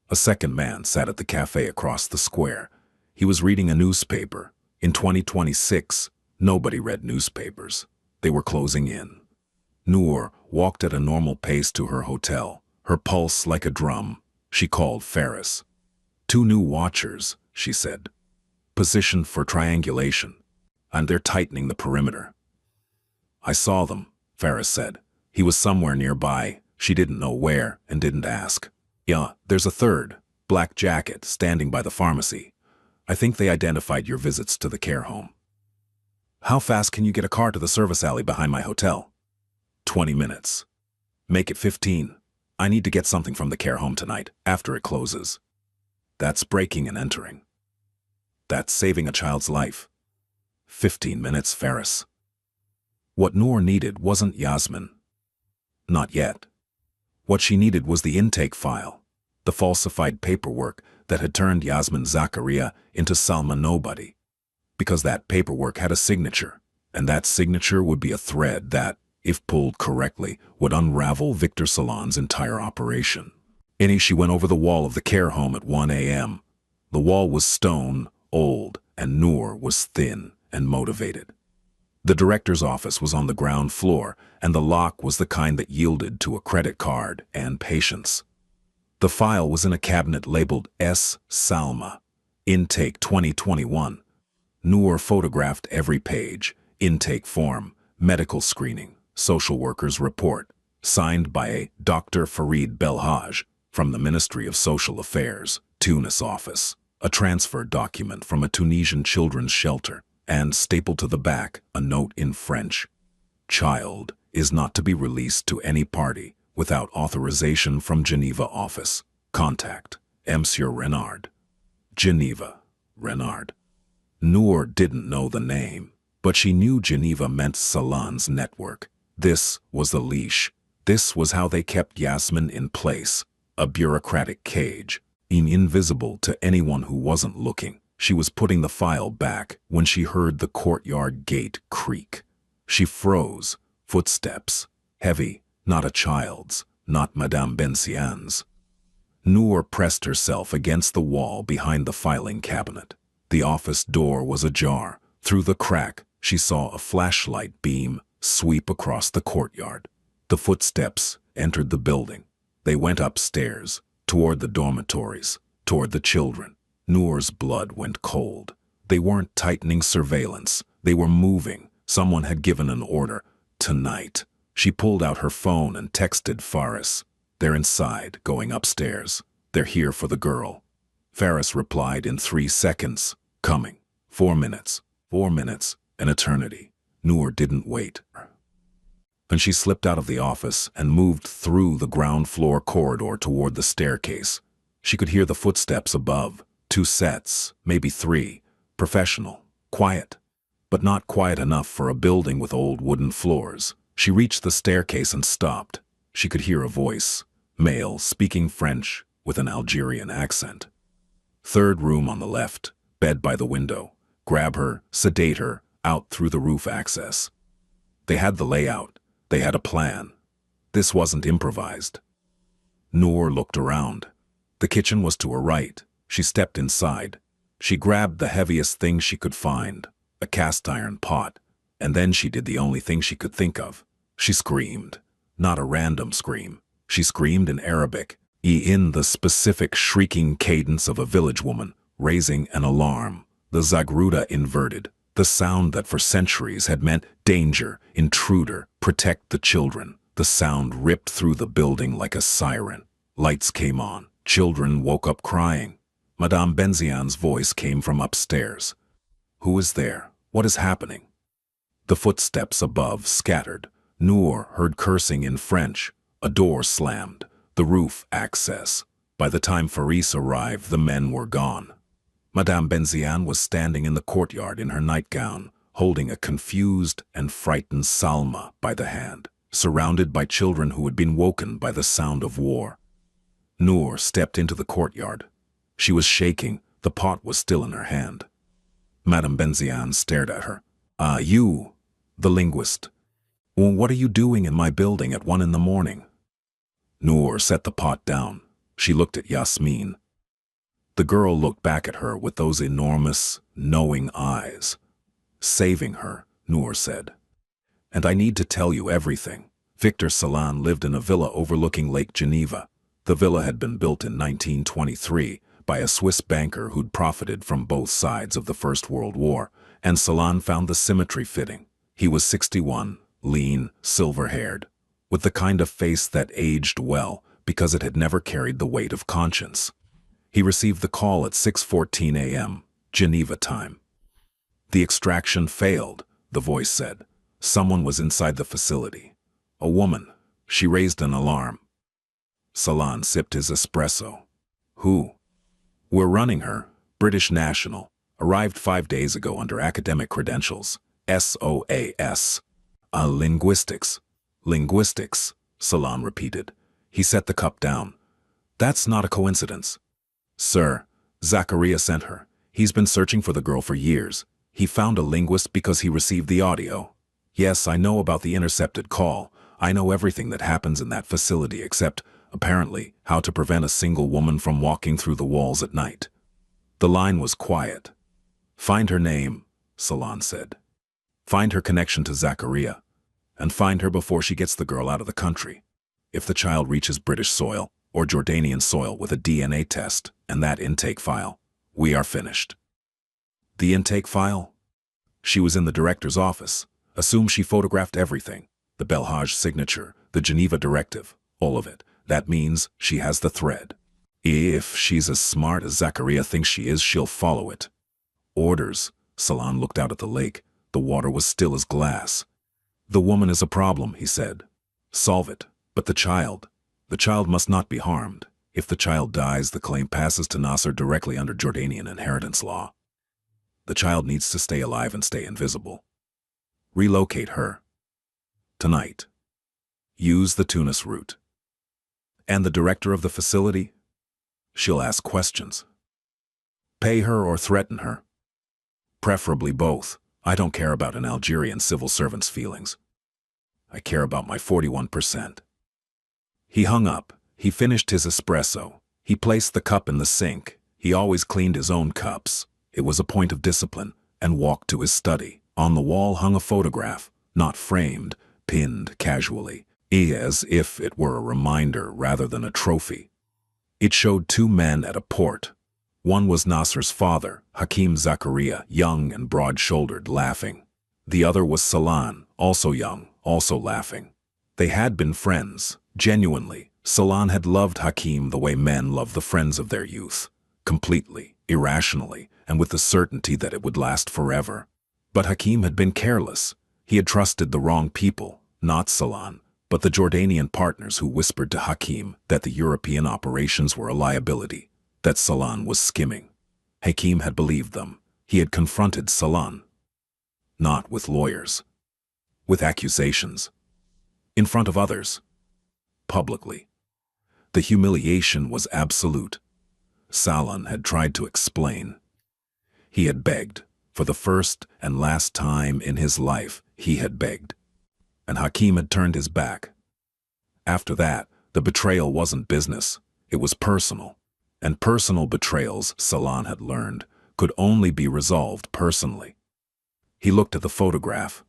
A second man sat at the cafe across the square. He was reading a newspaper. In 2026, nobody read newspapers. They were closing in. Noor walked at a normal pace to her hotel, her pulse like a drum. She called Ferris. 2 new watchers, she said. Positioned for triangulation, and they're tightening the perimeter. I saw them, Ferris said. He was somewhere nearby. She didn't know where and didn't ask. Yeah, there's a third, black jacket, standing by the pharmacy. I think they identified your visits to the care home. How fast can you get a car to the service alley behind my hotel? 20 minutes. Make it 15. I need to get something from the care home tonight, after it closes. That's breaking and entering. That's saving a child's life. 15 minutes, Ferris. What Noor needed wasn't Yasmin. Not yet. What she needed was the intake file, the falsified paperwork that had turned Yasmin Zakaria into Salma Nobody. Because that paperwork had a signature, and that signature would be a thread that, if pulled correctly, would unravel Victor Salon's entire operation. She went over the wall of the care home at 1 a.m. The wall was stone, old, and Noor was thin and motivated. The director's office was on the ground floor, and the lock was the kind that yielded to a credit card and patience. The file was in a cabinet labeled S. Salma, Intake 2021. Noor photographed every page, intake form, medical screening, social worker's report, signed by a Dr. Farid Belhaj from the Ministry of Social Affairs, Tunis office, a transfer document from a Tunisian children's shelter, and stapled to the back a note in French. Child is not to be released to any party without authorization from Geneva office. Contact Monsieur Renard. Geneva, Renard. Noor didn't know the name, but she knew Geneva meant Salon's network. This was the leash. This was how they kept Yasmin in place, a bureaucratic cage, invisible to anyone who wasn't looking. She was putting the file back when she heard the courtyard gate creak. She froze. Footsteps. Heavy. Not a child's, not Madame Bensian's. Noor pressed herself against the wall behind the filing cabinet. The office door was ajar. Through the crack, she saw a flashlight beam sweep across the courtyard. The footsteps entered the building. They went upstairs, toward the dormitories, toward the children. Noor's blood went cold. They weren't tightening surveillance. They were moving. Someone had given an order. Tonight. She pulled out her phone and texted Faris. They're inside, going upstairs. They're here for the girl. Faris replied in 3 seconds. Coming. 4 minutes. 4 minutes. An eternity. Noor didn't wait. And she slipped out of the office and moved through the ground floor corridor toward the staircase. She could hear the footsteps above. 2 sets, maybe 3. Professional. Quiet. But not quiet enough for a building with old wooden floors. She reached the staircase and stopped. She could hear a voice. Male, speaking French, with an Algerian accent. 3rd room on the left. Bed by the window. Grab her, sedate her, out through the roof access. They had the layout. They had a plan. This wasn't improvised. Noor looked around. The kitchen was to her right. She stepped inside. She grabbed the heaviest thing she could find, a cast iron pot, and then she did the only thing she could think of. She screamed. Not a random scream. She screamed in Arabic, in the specific shrieking cadence of a village woman, raising an alarm. The Zagruda inverted, the sound that for centuries had meant danger, intruder, protect the children. The sound ripped through the building like a siren. Lights came on. Children woke up crying. Madame Benzian's voice came from upstairs. Who is there? What is happening? The footsteps above scattered. Noor heard cursing in French. A door slammed. The roof access. By the time Faris arrived, the men were gone. Madame Benzian was standing in the courtyard in her nightgown, holding a confused and frightened Salma by the hand, surrounded by children who had been woken by the sound of war. Noor stepped into the courtyard. She was shaking. The pot was still in her hand. Madame Benzian stared at her. You, the linguist. Well, what are you doing in my building at 1 in the morning? Noor set the pot down. She looked at Yasmin. The girl looked back at her with those enormous, knowing eyes. Saving her, Noor said. And I need to tell you everything. Victor Salan lived in a villa overlooking Lake Geneva. The villa had been built in 1923 by a Swiss banker who'd profited from both sides of the First World War, and Salan found the symmetry fitting. He was 61, lean, silver-haired, with the kind of face that aged well because it had never carried the weight of conscience. He received the call at 6:14 a.m., Geneva time. The extraction failed, the voice said. Someone was inside the facility. A woman. She raised an alarm. Salan sipped his espresso. Who? We're running her. British national. Arrived 5 days ago under academic credentials. SOAS. Linguistics. Linguistics, Salan repeated. He set the cup down. That's not a coincidence. Sir, Zakaria sent her. He's been searching for the girl for years. He found a linguist because he received the audio. Yes, I know about the intercepted call. I know everything that happens in that facility except, apparently, how to prevent a single woman from walking through the walls at night. The line was quiet. Find her name, Salan said. Find her connection to Zakaria. And find her before she gets the girl out of the country. If the child reaches British soil or Jordanian soil with a DNA test and that intake file, we are finished. The intake file? She was in the director's office. Assume she photographed everything. The Belhaj signature, the Geneva directive, all of it. That means she has the thread. If she's as smart as Zakaria thinks she is, she'll follow it. Orders. Salan looked out at the lake. The water was still as glass. The woman is a problem, he said. Solve it. But the child must not be harmed. If the child dies, the claim passes to Nasser directly under Jordanian inheritance law. The child needs to stay alive and stay invisible. Relocate her. Tonight. Use the Tunis route. And the director of the facility? She'll ask questions. Pay her or threaten her. Preferably both. I don't care about an Algerian civil servant's feelings. I care about my 41%. He hung up. He finished his espresso. He placed the cup in the sink. He always cleaned his own cups. It was a point of discipline, and walked to his study. On the wall hung a photograph, not framed, pinned casually. as if it were a reminder rather than a trophy. It showed two men at a port. One was Nasser's father, Hakim Zakaria, young and broad-shouldered, laughing. The other was Salan, also young, also laughing. They had been friends, genuinely. Salan had loved Hakim the way men love the friends of their youth, completely, irrationally, and with the certainty that it would last forever. But Hakim had been careless. He had trusted the wrong people, not Salan, but the Jordanian partners who whispered to Hakim that the European operations were a liability, that Salan was skimming. Hakim had believed them. He had confronted Salan. Not with lawyers. With accusations. In front of others. Publicly. The humiliation was absolute. Salan had tried to explain. He had begged. For the first and last time in his life, he had begged. And Hakim had turned his back. After that, the betrayal wasn't business. It was personal. And personal betrayals, Salan had learned, could only be resolved personally. He looked at the photograph.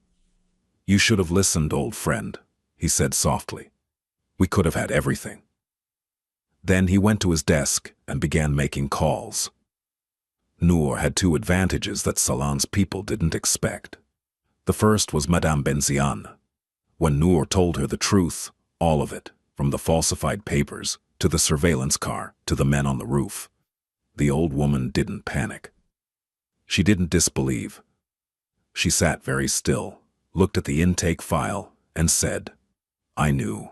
"You should have listened, old friend," he said softly. "We could have had everything." Then he went to his desk and began making calls. Noor had two advantages that Salan's people didn't expect. The first was Madame Benziane. When Noor told her the truth, all of it, from the falsified papers, to the surveillance car, to the men on the roof, the old woman didn't panic. She didn't disbelieve. She sat very still, looked at the intake file, and said, "I knew.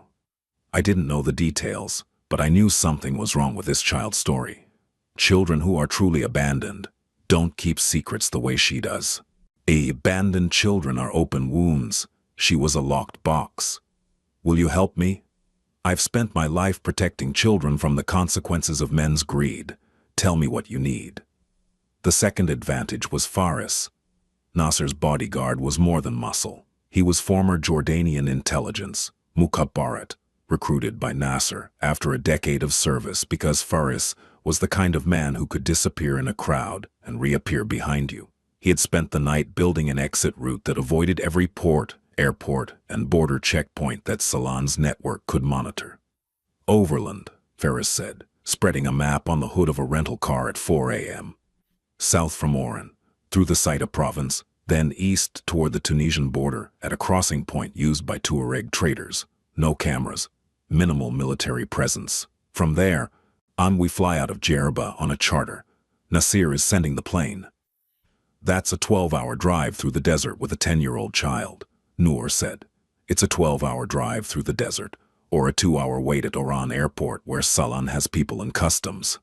I didn't know the details, but I knew something was wrong with this child's story. Children who are truly abandoned don't keep secrets the way she does. Abandoned children are open wounds. She was a locked box. Will you help me? I've spent my life protecting children from the consequences of men's greed. Tell me what you need." The second advantage was Faris. Nasser's bodyguard was more than muscle. He was former Jordanian intelligence, Mukabbarat, recruited by Nasser after a decade of service because Faris was the kind of man who could disappear in a crowd and reappear behind you. He had spent the night building an exit route that avoided every port, airport, and border checkpoint that Salan's network could monitor. "Overland," Faris said, spreading a map on the hood of a rental car at 4 a.m. "South from Oran, through the Saida province, then east toward the Tunisian border at a crossing point used by Tuareg traders. No cameras, minimal military presence. From there, we fly out of Jerba on a charter. Nasir is sending the plane." "That's a 12-hour drive through the desert with a 10-year-old child," Noor said. "It's a 12-hour drive through the desert, or a 2-hour wait at Oran airport where Salan has people in customs."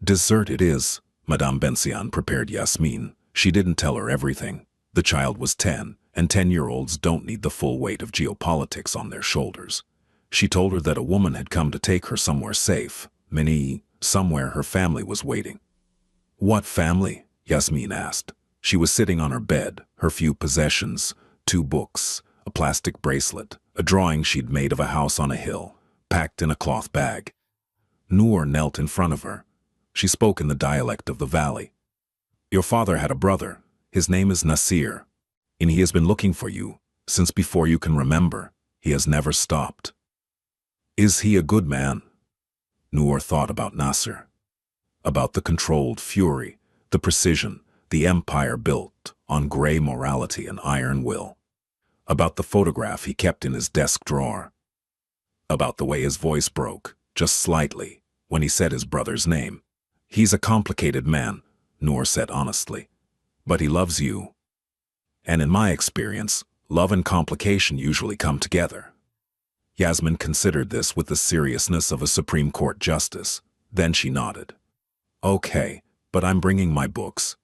"Desert it is," Madame Benziane prepared Yasmin. She didn't tell her everything. The child was 10, and 10-year-olds don't need the full weight of geopolitics on their shoulders. She told her that a woman had come to take her somewhere safe. Somewhere her family was waiting. "What family?" Yasmin asked. She was sitting on her bed, her few possessions, 2 books, a plastic bracelet, a drawing she'd made of a house on a hill, packed in a cloth bag. Noor knelt in front of her. She spoke in the dialect of the valley. "Your father had a brother. His name is Nasir, and he has been looking for you since before you can remember. He has never stopped." "Is he a good man?" Noor thought about Nasir, about the controlled fury, the precision, the empire built on gray morality and iron will, about the photograph he kept in his desk drawer, about the way his voice broke, just slightly, when he said his brother's name. "He's a complicated man," Noor said honestly, "but he loves you. And in my experience, love and complication usually come together." Yasmin considered this with the seriousness of a Supreme Court justice. Then she nodded. "Okay, but I'm bringing my books."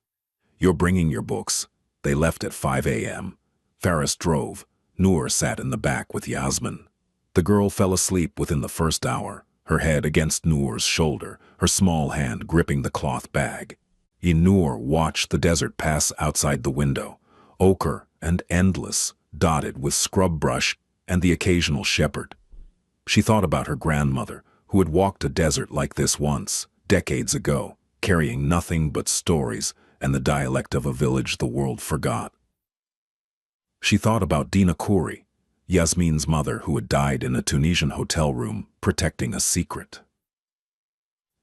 "You're bringing your books." They left at 5 a.m. Faris drove. Noor sat in the back with Yasmin. The girl fell asleep within the first hour, her head against Noor's shoulder, her small hand gripping the cloth bag. Noor watched the desert pass outside the window, ochre and endless, dotted with scrub brush and the occasional shepherd. She thought about her grandmother, who had walked a desert like this once, decades ago, carrying nothing but stories and the dialect of a village the world forgot. She thought about Dina Khoury, Yasmin's mother, who had died in a Tunisian hotel room protecting a secret.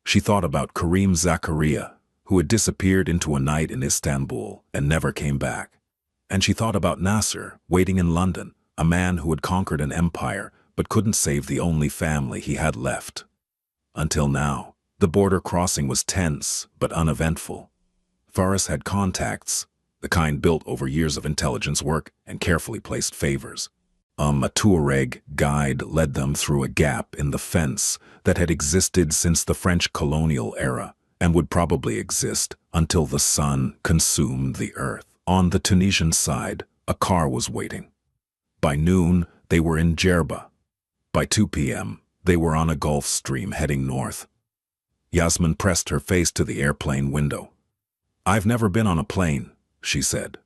She thought about Karim Zakaria, who had disappeared into a night in Istanbul and never came back. And she thought about Nasser, waiting in London, a man who had conquered an empire but couldn't save the only family he had left. Until now, the border crossing was tense but uneventful. Faris had contacts, the kind built over years of intelligence work and carefully placed favors. A Tuareg guide led them through a gap in the fence that had existed since the French colonial era and would probably exist until the sun consumed the earth. On the Tunisian side, a car was waiting. By noon, they were in Djerba. By 2 p.m., they were on a Gulf Stream heading north. Yasmin pressed her face to the airplane window. "I've never been on a plane," she said.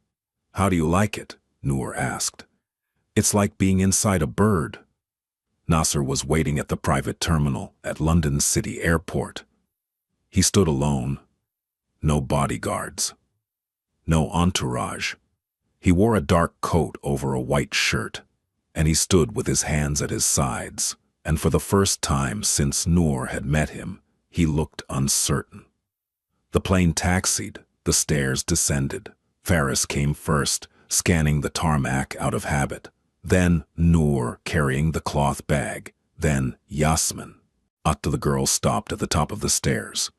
"How do you like it?" Noor asked. "It's like being inside a bird." Nasser was waiting at the private terminal at London City Airport. He stood alone. No bodyguards. No entourage. He wore a dark coat over a white shirt, and he stood with his hands at his sides, and for the first time since Noor had met him, he looked uncertain. The plane taxied, the stairs descended. Faris came first, scanning the tarmac out of habit. Then Noor, carrying the cloth bag. Then Yasmin. Atta, the girl, stopped at the top of the stairs.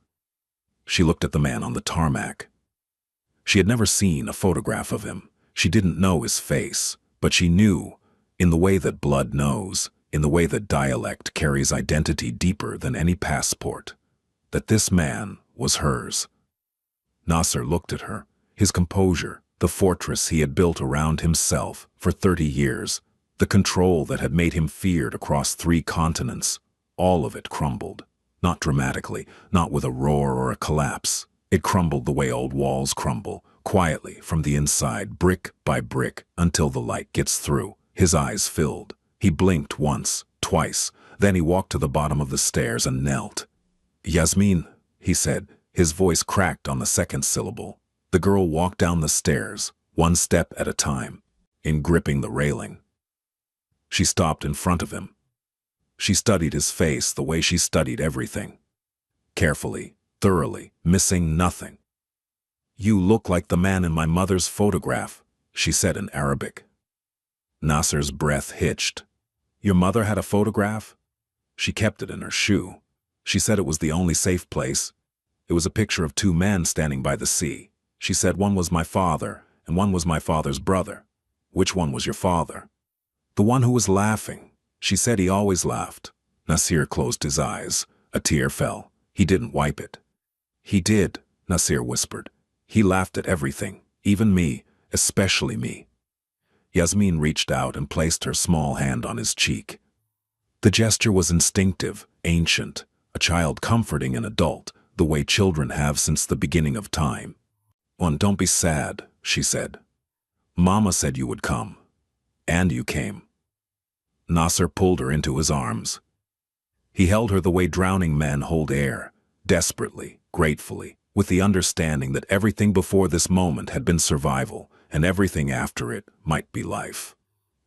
She looked at the man on the tarmac. She had never seen a photograph of him. She didn't know his face, but she knew, in the way that blood knows, in the way that dialect carries identity deeper than any passport, that this man was hers. Nasser looked at her, his composure, the fortress he had built around himself for 30 years, the control that had made him feared across 3 continents, all of it crumbled. Not dramatically, not with a roar or a collapse. It crumbled the way old walls crumble, quietly from the inside, brick by brick, until the light gets through. His eyes filled. He blinked once, twice, then he walked to the bottom of the stairs and knelt. "Yasmin," he said, his voice cracked on the second syllable. The girl walked down the stairs, one step at a time, in gripping the railing. She stopped in front of him. She studied his face the way she studied everything. Carefully, thoroughly, missing nothing. "You look like the man in my mother's photograph," she said in Arabic. Nasser's breath hitched. "Your mother had a photograph?" "She kept it in her shoe. She said it was the only safe place. It was a picture of 2 men standing by the sea. She said one was my father and one was my father's brother." "Which one was your father?" "The one who was laughing. She said he always laughed." Nasser closed his eyes. A tear fell. He didn't wipe it. "He did," Nasser whispered. "He laughed at everything, even me, especially me." Yasmin reached out and placed her small hand on his cheek. The gesture was instinctive, ancient, a child comforting an adult, the way children have since the beginning of time. Don't be sad," she said. "Mama said you would come. And you came." Nasser pulled her into his arms. He held her the way drowning men hold air, desperately, gratefully, with the understanding that everything before this moment had been survival, and everything after it might be life.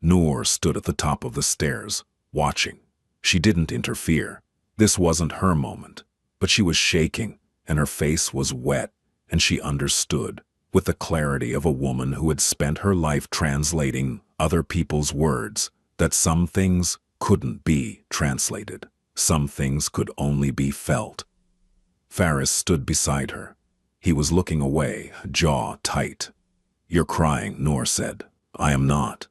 Noor stood at the top of the stairs, watching. She didn't interfere. This wasn't her moment, but she was shaking, and her face was wet, and she understood, with the clarity of a woman who had spent her life translating other people's words, that some things couldn't be translated. Some things could only be felt. Faris stood beside her. He was looking away, jaw tight. "You're crying," Noor said. "I am not."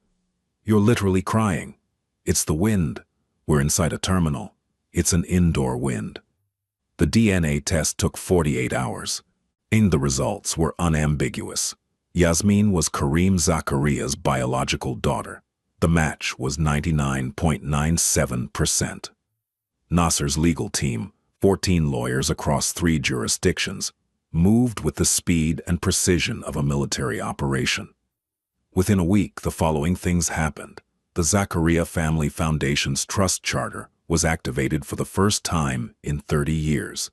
"You're literally crying. It's the wind. We're inside a terminal. It's an indoor wind." The DNA test took 48 hours. And the results were unambiguous. Yasmin was Karim Zakaria's biological daughter. The match was 99.97%. Nasser's legal team, 14 lawyers across 3 jurisdictions, moved with the speed and precision of a military operation. Within a week, the following things happened. The Zakaria Family Foundation's trust charter was activated for the first time in 30 years.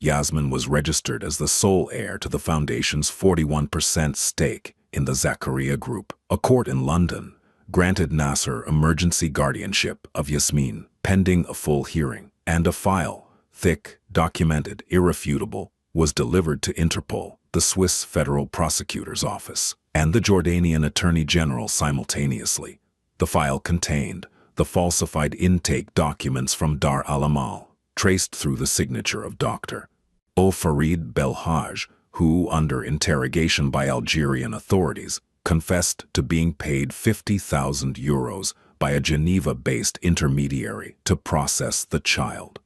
Yasmin was registered as the sole heir to the foundation's 41% stake in the Zakaria Group. A court in London granted Nasser emergency guardianship of Yasmin, pending a full hearing, and a file, thick, documented, irrefutable, was delivered to Interpol, the Swiss Federal Prosecutor's Office, and the Jordanian Attorney General simultaneously. The file contained the falsified intake documents from Dar al-Amal, traced through the signature of Dr. Farid Belhaj, who, under interrogation by Algerian authorities, confessed to being paid 50,000 euros by a Geneva-based intermediary to process the child.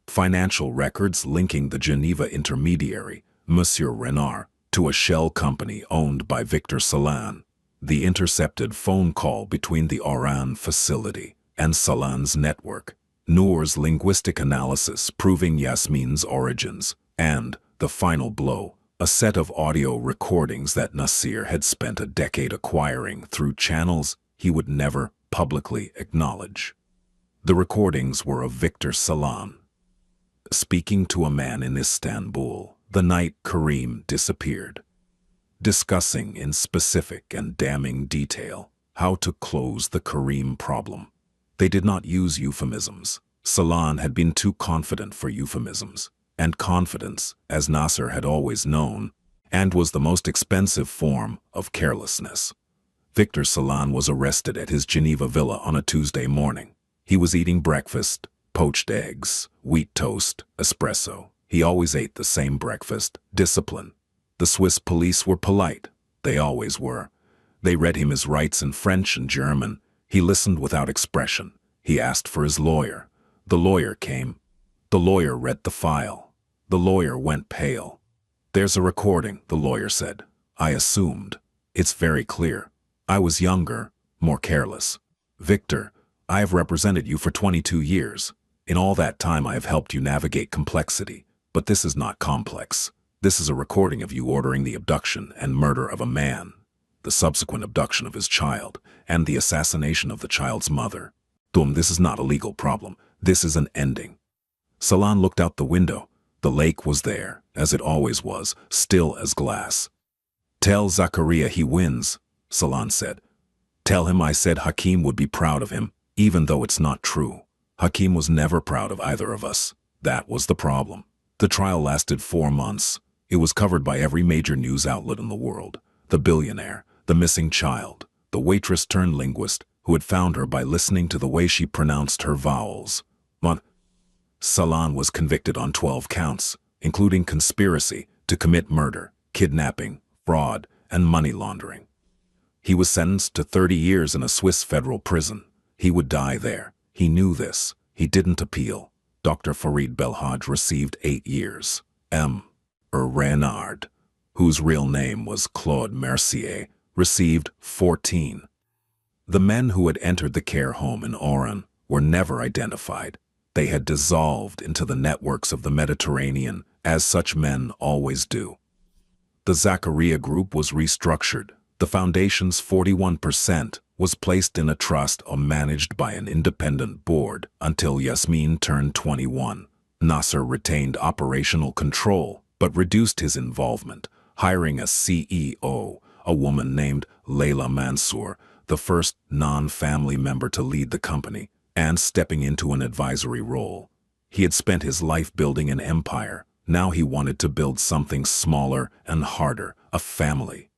Financial records linking the Geneva intermediary, Monsieur Renard, to a shell company owned by Victor Salan. The intercepted phone call between the Oran facility and Salan's network, Noor's linguistic analysis proving Yasmin's origins, and, the final blow, a set of audio recordings that Nasser had spent a decade acquiring through channels he would never publicly acknowledge. The recordings were of Victor Salan speaking to a man in Istanbul the night Karim disappeared, discussing in specific and damning detail how to close the Karim problem. They did not use euphemisms. Salan had been too confident for euphemisms, and confidence, as Nasser had always known, and was the most expensive form of carelessness. Victor Salan was arrested at his Geneva villa on a Tuesday morning. He was eating breakfast, poached eggs, wheat toast, espresso. He always ate the same breakfast. Discipline. The Swiss police were polite. They always were. They read him his rights in French and German. He listened without expression. He asked for his lawyer. The lawyer came. The lawyer read the file. The lawyer went pale. "There's a recording," the lawyer said. "I assumed. It's very clear. I was younger, more careless. Victor, I have represented you for 22 years. In all that time I have helped you navigate complexity. But this is not complex. This is a recording of you ordering the abduction and murder of a man, the subsequent abduction of his child, and the assassination of the child's mother. This is not a legal problem. This is an ending." Salan looked out the window. The lake was there, as it always was, still as glass. "Tell Zakaria he wins," Salan said. "Tell him I said Hakim would be proud of him, even though it's not true. Hakim was never proud of either of us. That was the problem." The trial lasted 4 months. It was covered by every major news outlet in the world. The billionaire, the missing child, the waitress-turned-linguist who had found her by listening to the way she pronounced her vowels. Salan was convicted on 12 counts, including conspiracy to commit murder, kidnapping, fraud, and money laundering. He was sentenced to 30 years in a Swiss federal prison. He would die there. He knew this. He didn't appeal. Dr. Farid Belhaj received 8 years. Renard, whose real name was Claude Mercier, received 14. The men who had entered the care home in Oran were never identified. They had dissolved into the networks of the Mediterranean, as such men always do. The Zakaria group was restructured. The foundation's 41% was placed in a trust or managed by an independent board until Yasmin turned 21. Nasser retained operational control, but reduced his involvement, hiring a CEO, a woman named Leila Mansour, the first non-family member to lead the company, and stepping into an advisory role. He had spent his life building an empire. Now he wanted to build something smaller and harder, a family.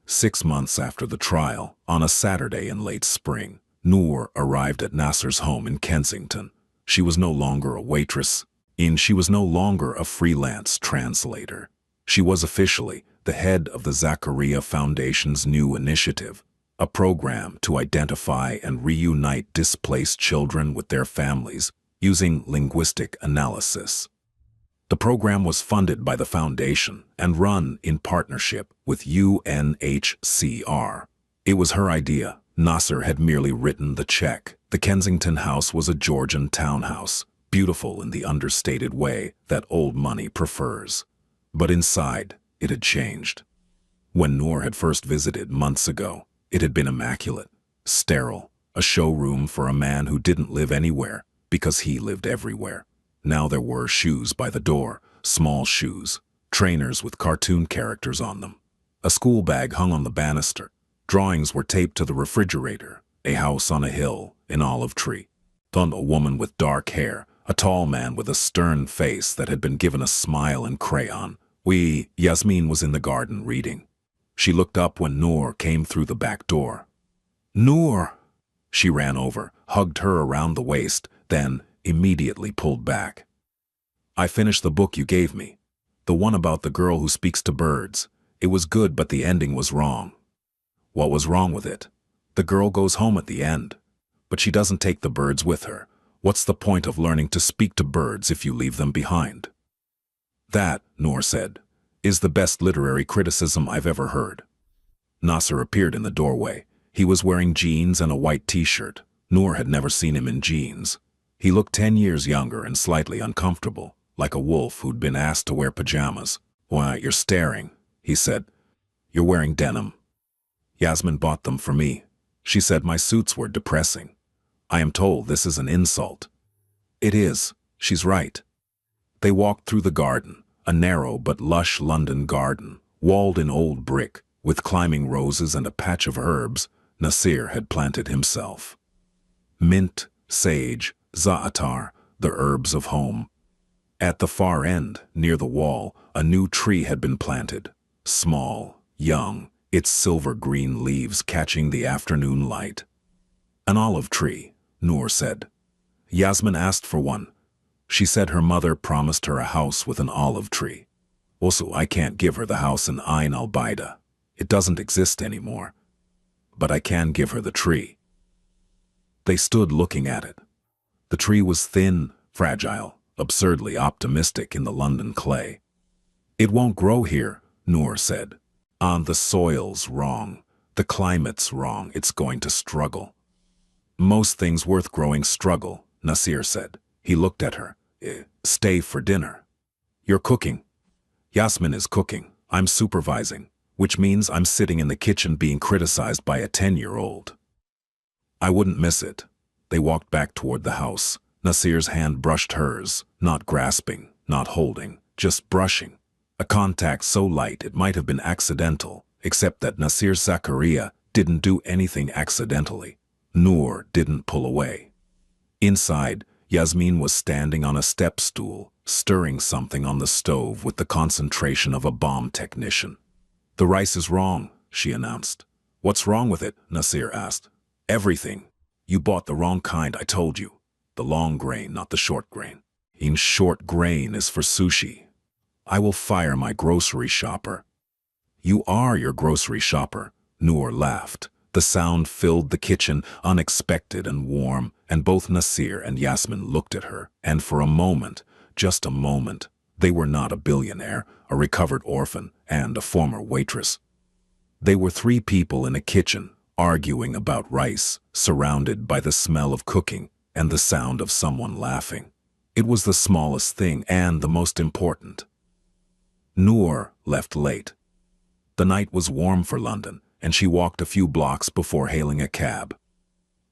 6 months after the trial, on a Saturday in late spring, Noor arrived at Nasser's home in Kensington. She was no longer a waitress, and she was no longer a freelance translator. She was officially the head of the Zakaria Foundation's new initiative, a program to identify and reunite displaced children with their families using linguistic analysis. The program was funded by the foundation and run in partnership with UNHCR. It was her idea. Nasser had merely written the check. The Kensington house was a Georgian townhouse, beautiful in the understated way that old money prefers. But inside, it had changed. When Noor had first visited months ago, it had been immaculate, sterile, a showroom for a man who didn't live anywhere because he lived everywhere. Now there were shoes by the door, small shoes, trainers with cartoon characters on them. A school bag hung on the banister, Drawings were taped to the refrigerator, a house on a hill, an olive tree. Then a woman with dark hair, a tall man with a stern face that had been given a smile in crayon. Yasmin was in the garden reading. She looked up when Noor came through the back door. Noor! She ran over, hugged her around the waist, then immediately pulled back. I finished the book you gave me. The one about the girl who speaks to birds. It was good, but the ending was wrong. What was wrong with it? The girl goes home at the end, but she doesn't take the birds with her. What's the point of learning to speak to birds if you leave them behind? That, Noor said, is the best literary criticism I've ever heard. Nasser appeared in the doorway. He was wearing jeans and a white t-shirt. Noor had never seen him in jeans. He looked 10 years younger and slightly uncomfortable, like a wolf who'd been asked to wear pajamas. Why, you're staring, he said. You're wearing denim. Yasmin bought them for me. She said my suits were depressing. I am told this is an insult. It is. She's right. They walked through the garden, a narrow but lush London garden, walled in old brick, with climbing roses and a patch of herbs Nasir had planted himself. Mint, sage, za'atar, the herbs of home. At the far end, near the wall, a new tree had been planted, small, young, its silver-green leaves catching the afternoon light. An olive tree, Noor said. Yasmin asked for one. She said her mother promised her a house with an olive tree. Also, I can't give her the house in Ain al-Baida. It doesn't exist anymore. But I can give her the tree. They stood looking at it. The tree was thin, fragile, absurdly optimistic in the London clay. It won't grow here, Noor said. The soil's wrong. The climate's wrong. It's going to struggle. Most things worth growing struggle, Nasir said. He looked at her. Stay for dinner. You're cooking. Yasmin is cooking. I'm supervising, which means I'm sitting in the kitchen being criticized by a 10-year-old. I wouldn't miss it. They walked back toward the house. Nasir's hand brushed hers, not grasping, not holding, just brushing. A contact so light it might have been accidental, except that Nasir Zakaria didn't do anything accidentally. Noor didn't pull away. Inside, Yasmin was standing on a step stool, stirring something on the stove with the concentration of a bomb technician. The rice is wrong, she announced. What's wrong with it? Nasir asked. Everything. You bought the wrong kind, I told you. The long grain, not the short grain. In short grain is for sushi. I will fire my grocery shopper. You are your grocery shopper, Noor laughed. The sound filled the kitchen, unexpected and warm, and both Nasir and Yasmin looked at her, and for a moment, just a moment, they were not a billionaire, a recovered orphan, and a former waitress. They were three people in a kitchen, arguing about rice, surrounded by the smell of cooking and the sound of someone laughing. It was the smallest thing and the most important. Noor left late. The night was warm for London, and she walked a few blocks before hailing a cab.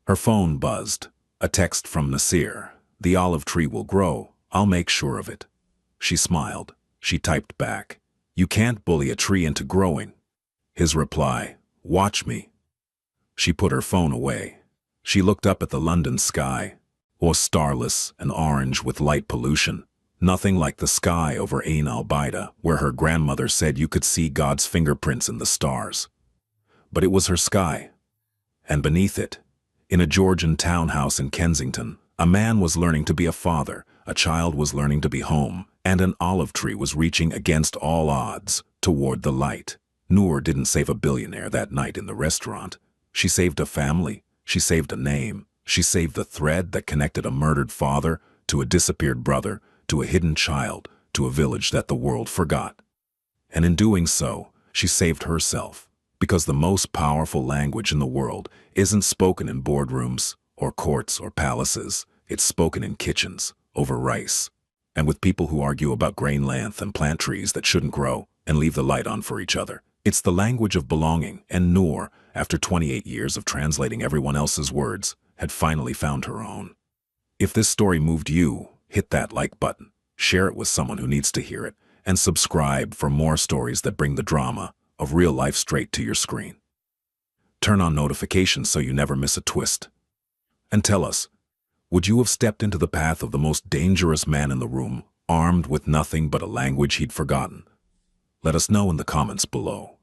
Her phone buzzed. A text from Nasir. The olive tree will grow. I'll make sure of it. She smiled. She typed back. You can't bully a tree into growing. His reply. Watch me. She put her phone away. She looked up at the London sky. Or starless and orange with light pollution. Nothing like the sky over Ain al-Baida, where her grandmother said you could see God's fingerprints in the stars. But it was her sky. And beneath it, in a Georgian townhouse in Kensington, a man was learning to be a father, a child was learning to be home, and an olive tree was reaching against all odds toward the light. Noor didn't save a billionaire that night in the restaurant. She saved a family. She saved a name. She saved the thread that connected a murdered father to a disappeared brother, to a hidden child, to a village that the world forgot. And in doing so, she saved herself. Because the most powerful language in the world isn't spoken in boardrooms or courts or palaces. It's spoken in kitchens, over rice, and with people who argue about grain length and plant trees that shouldn't grow and leave the light on for each other. It's the language of belonging, and Noor, after 28 years of translating everyone else's words, had finally found her own. If this story moved you, hit that like button, share it with someone who needs to hear it, and subscribe for more stories that bring the drama of real life straight to your screen. Turn on notifications so you never miss a twist. And tell us, would you have stepped into the path of the most dangerous man in the room, armed with nothing but a language he'd forgotten? Let us know in the comments below.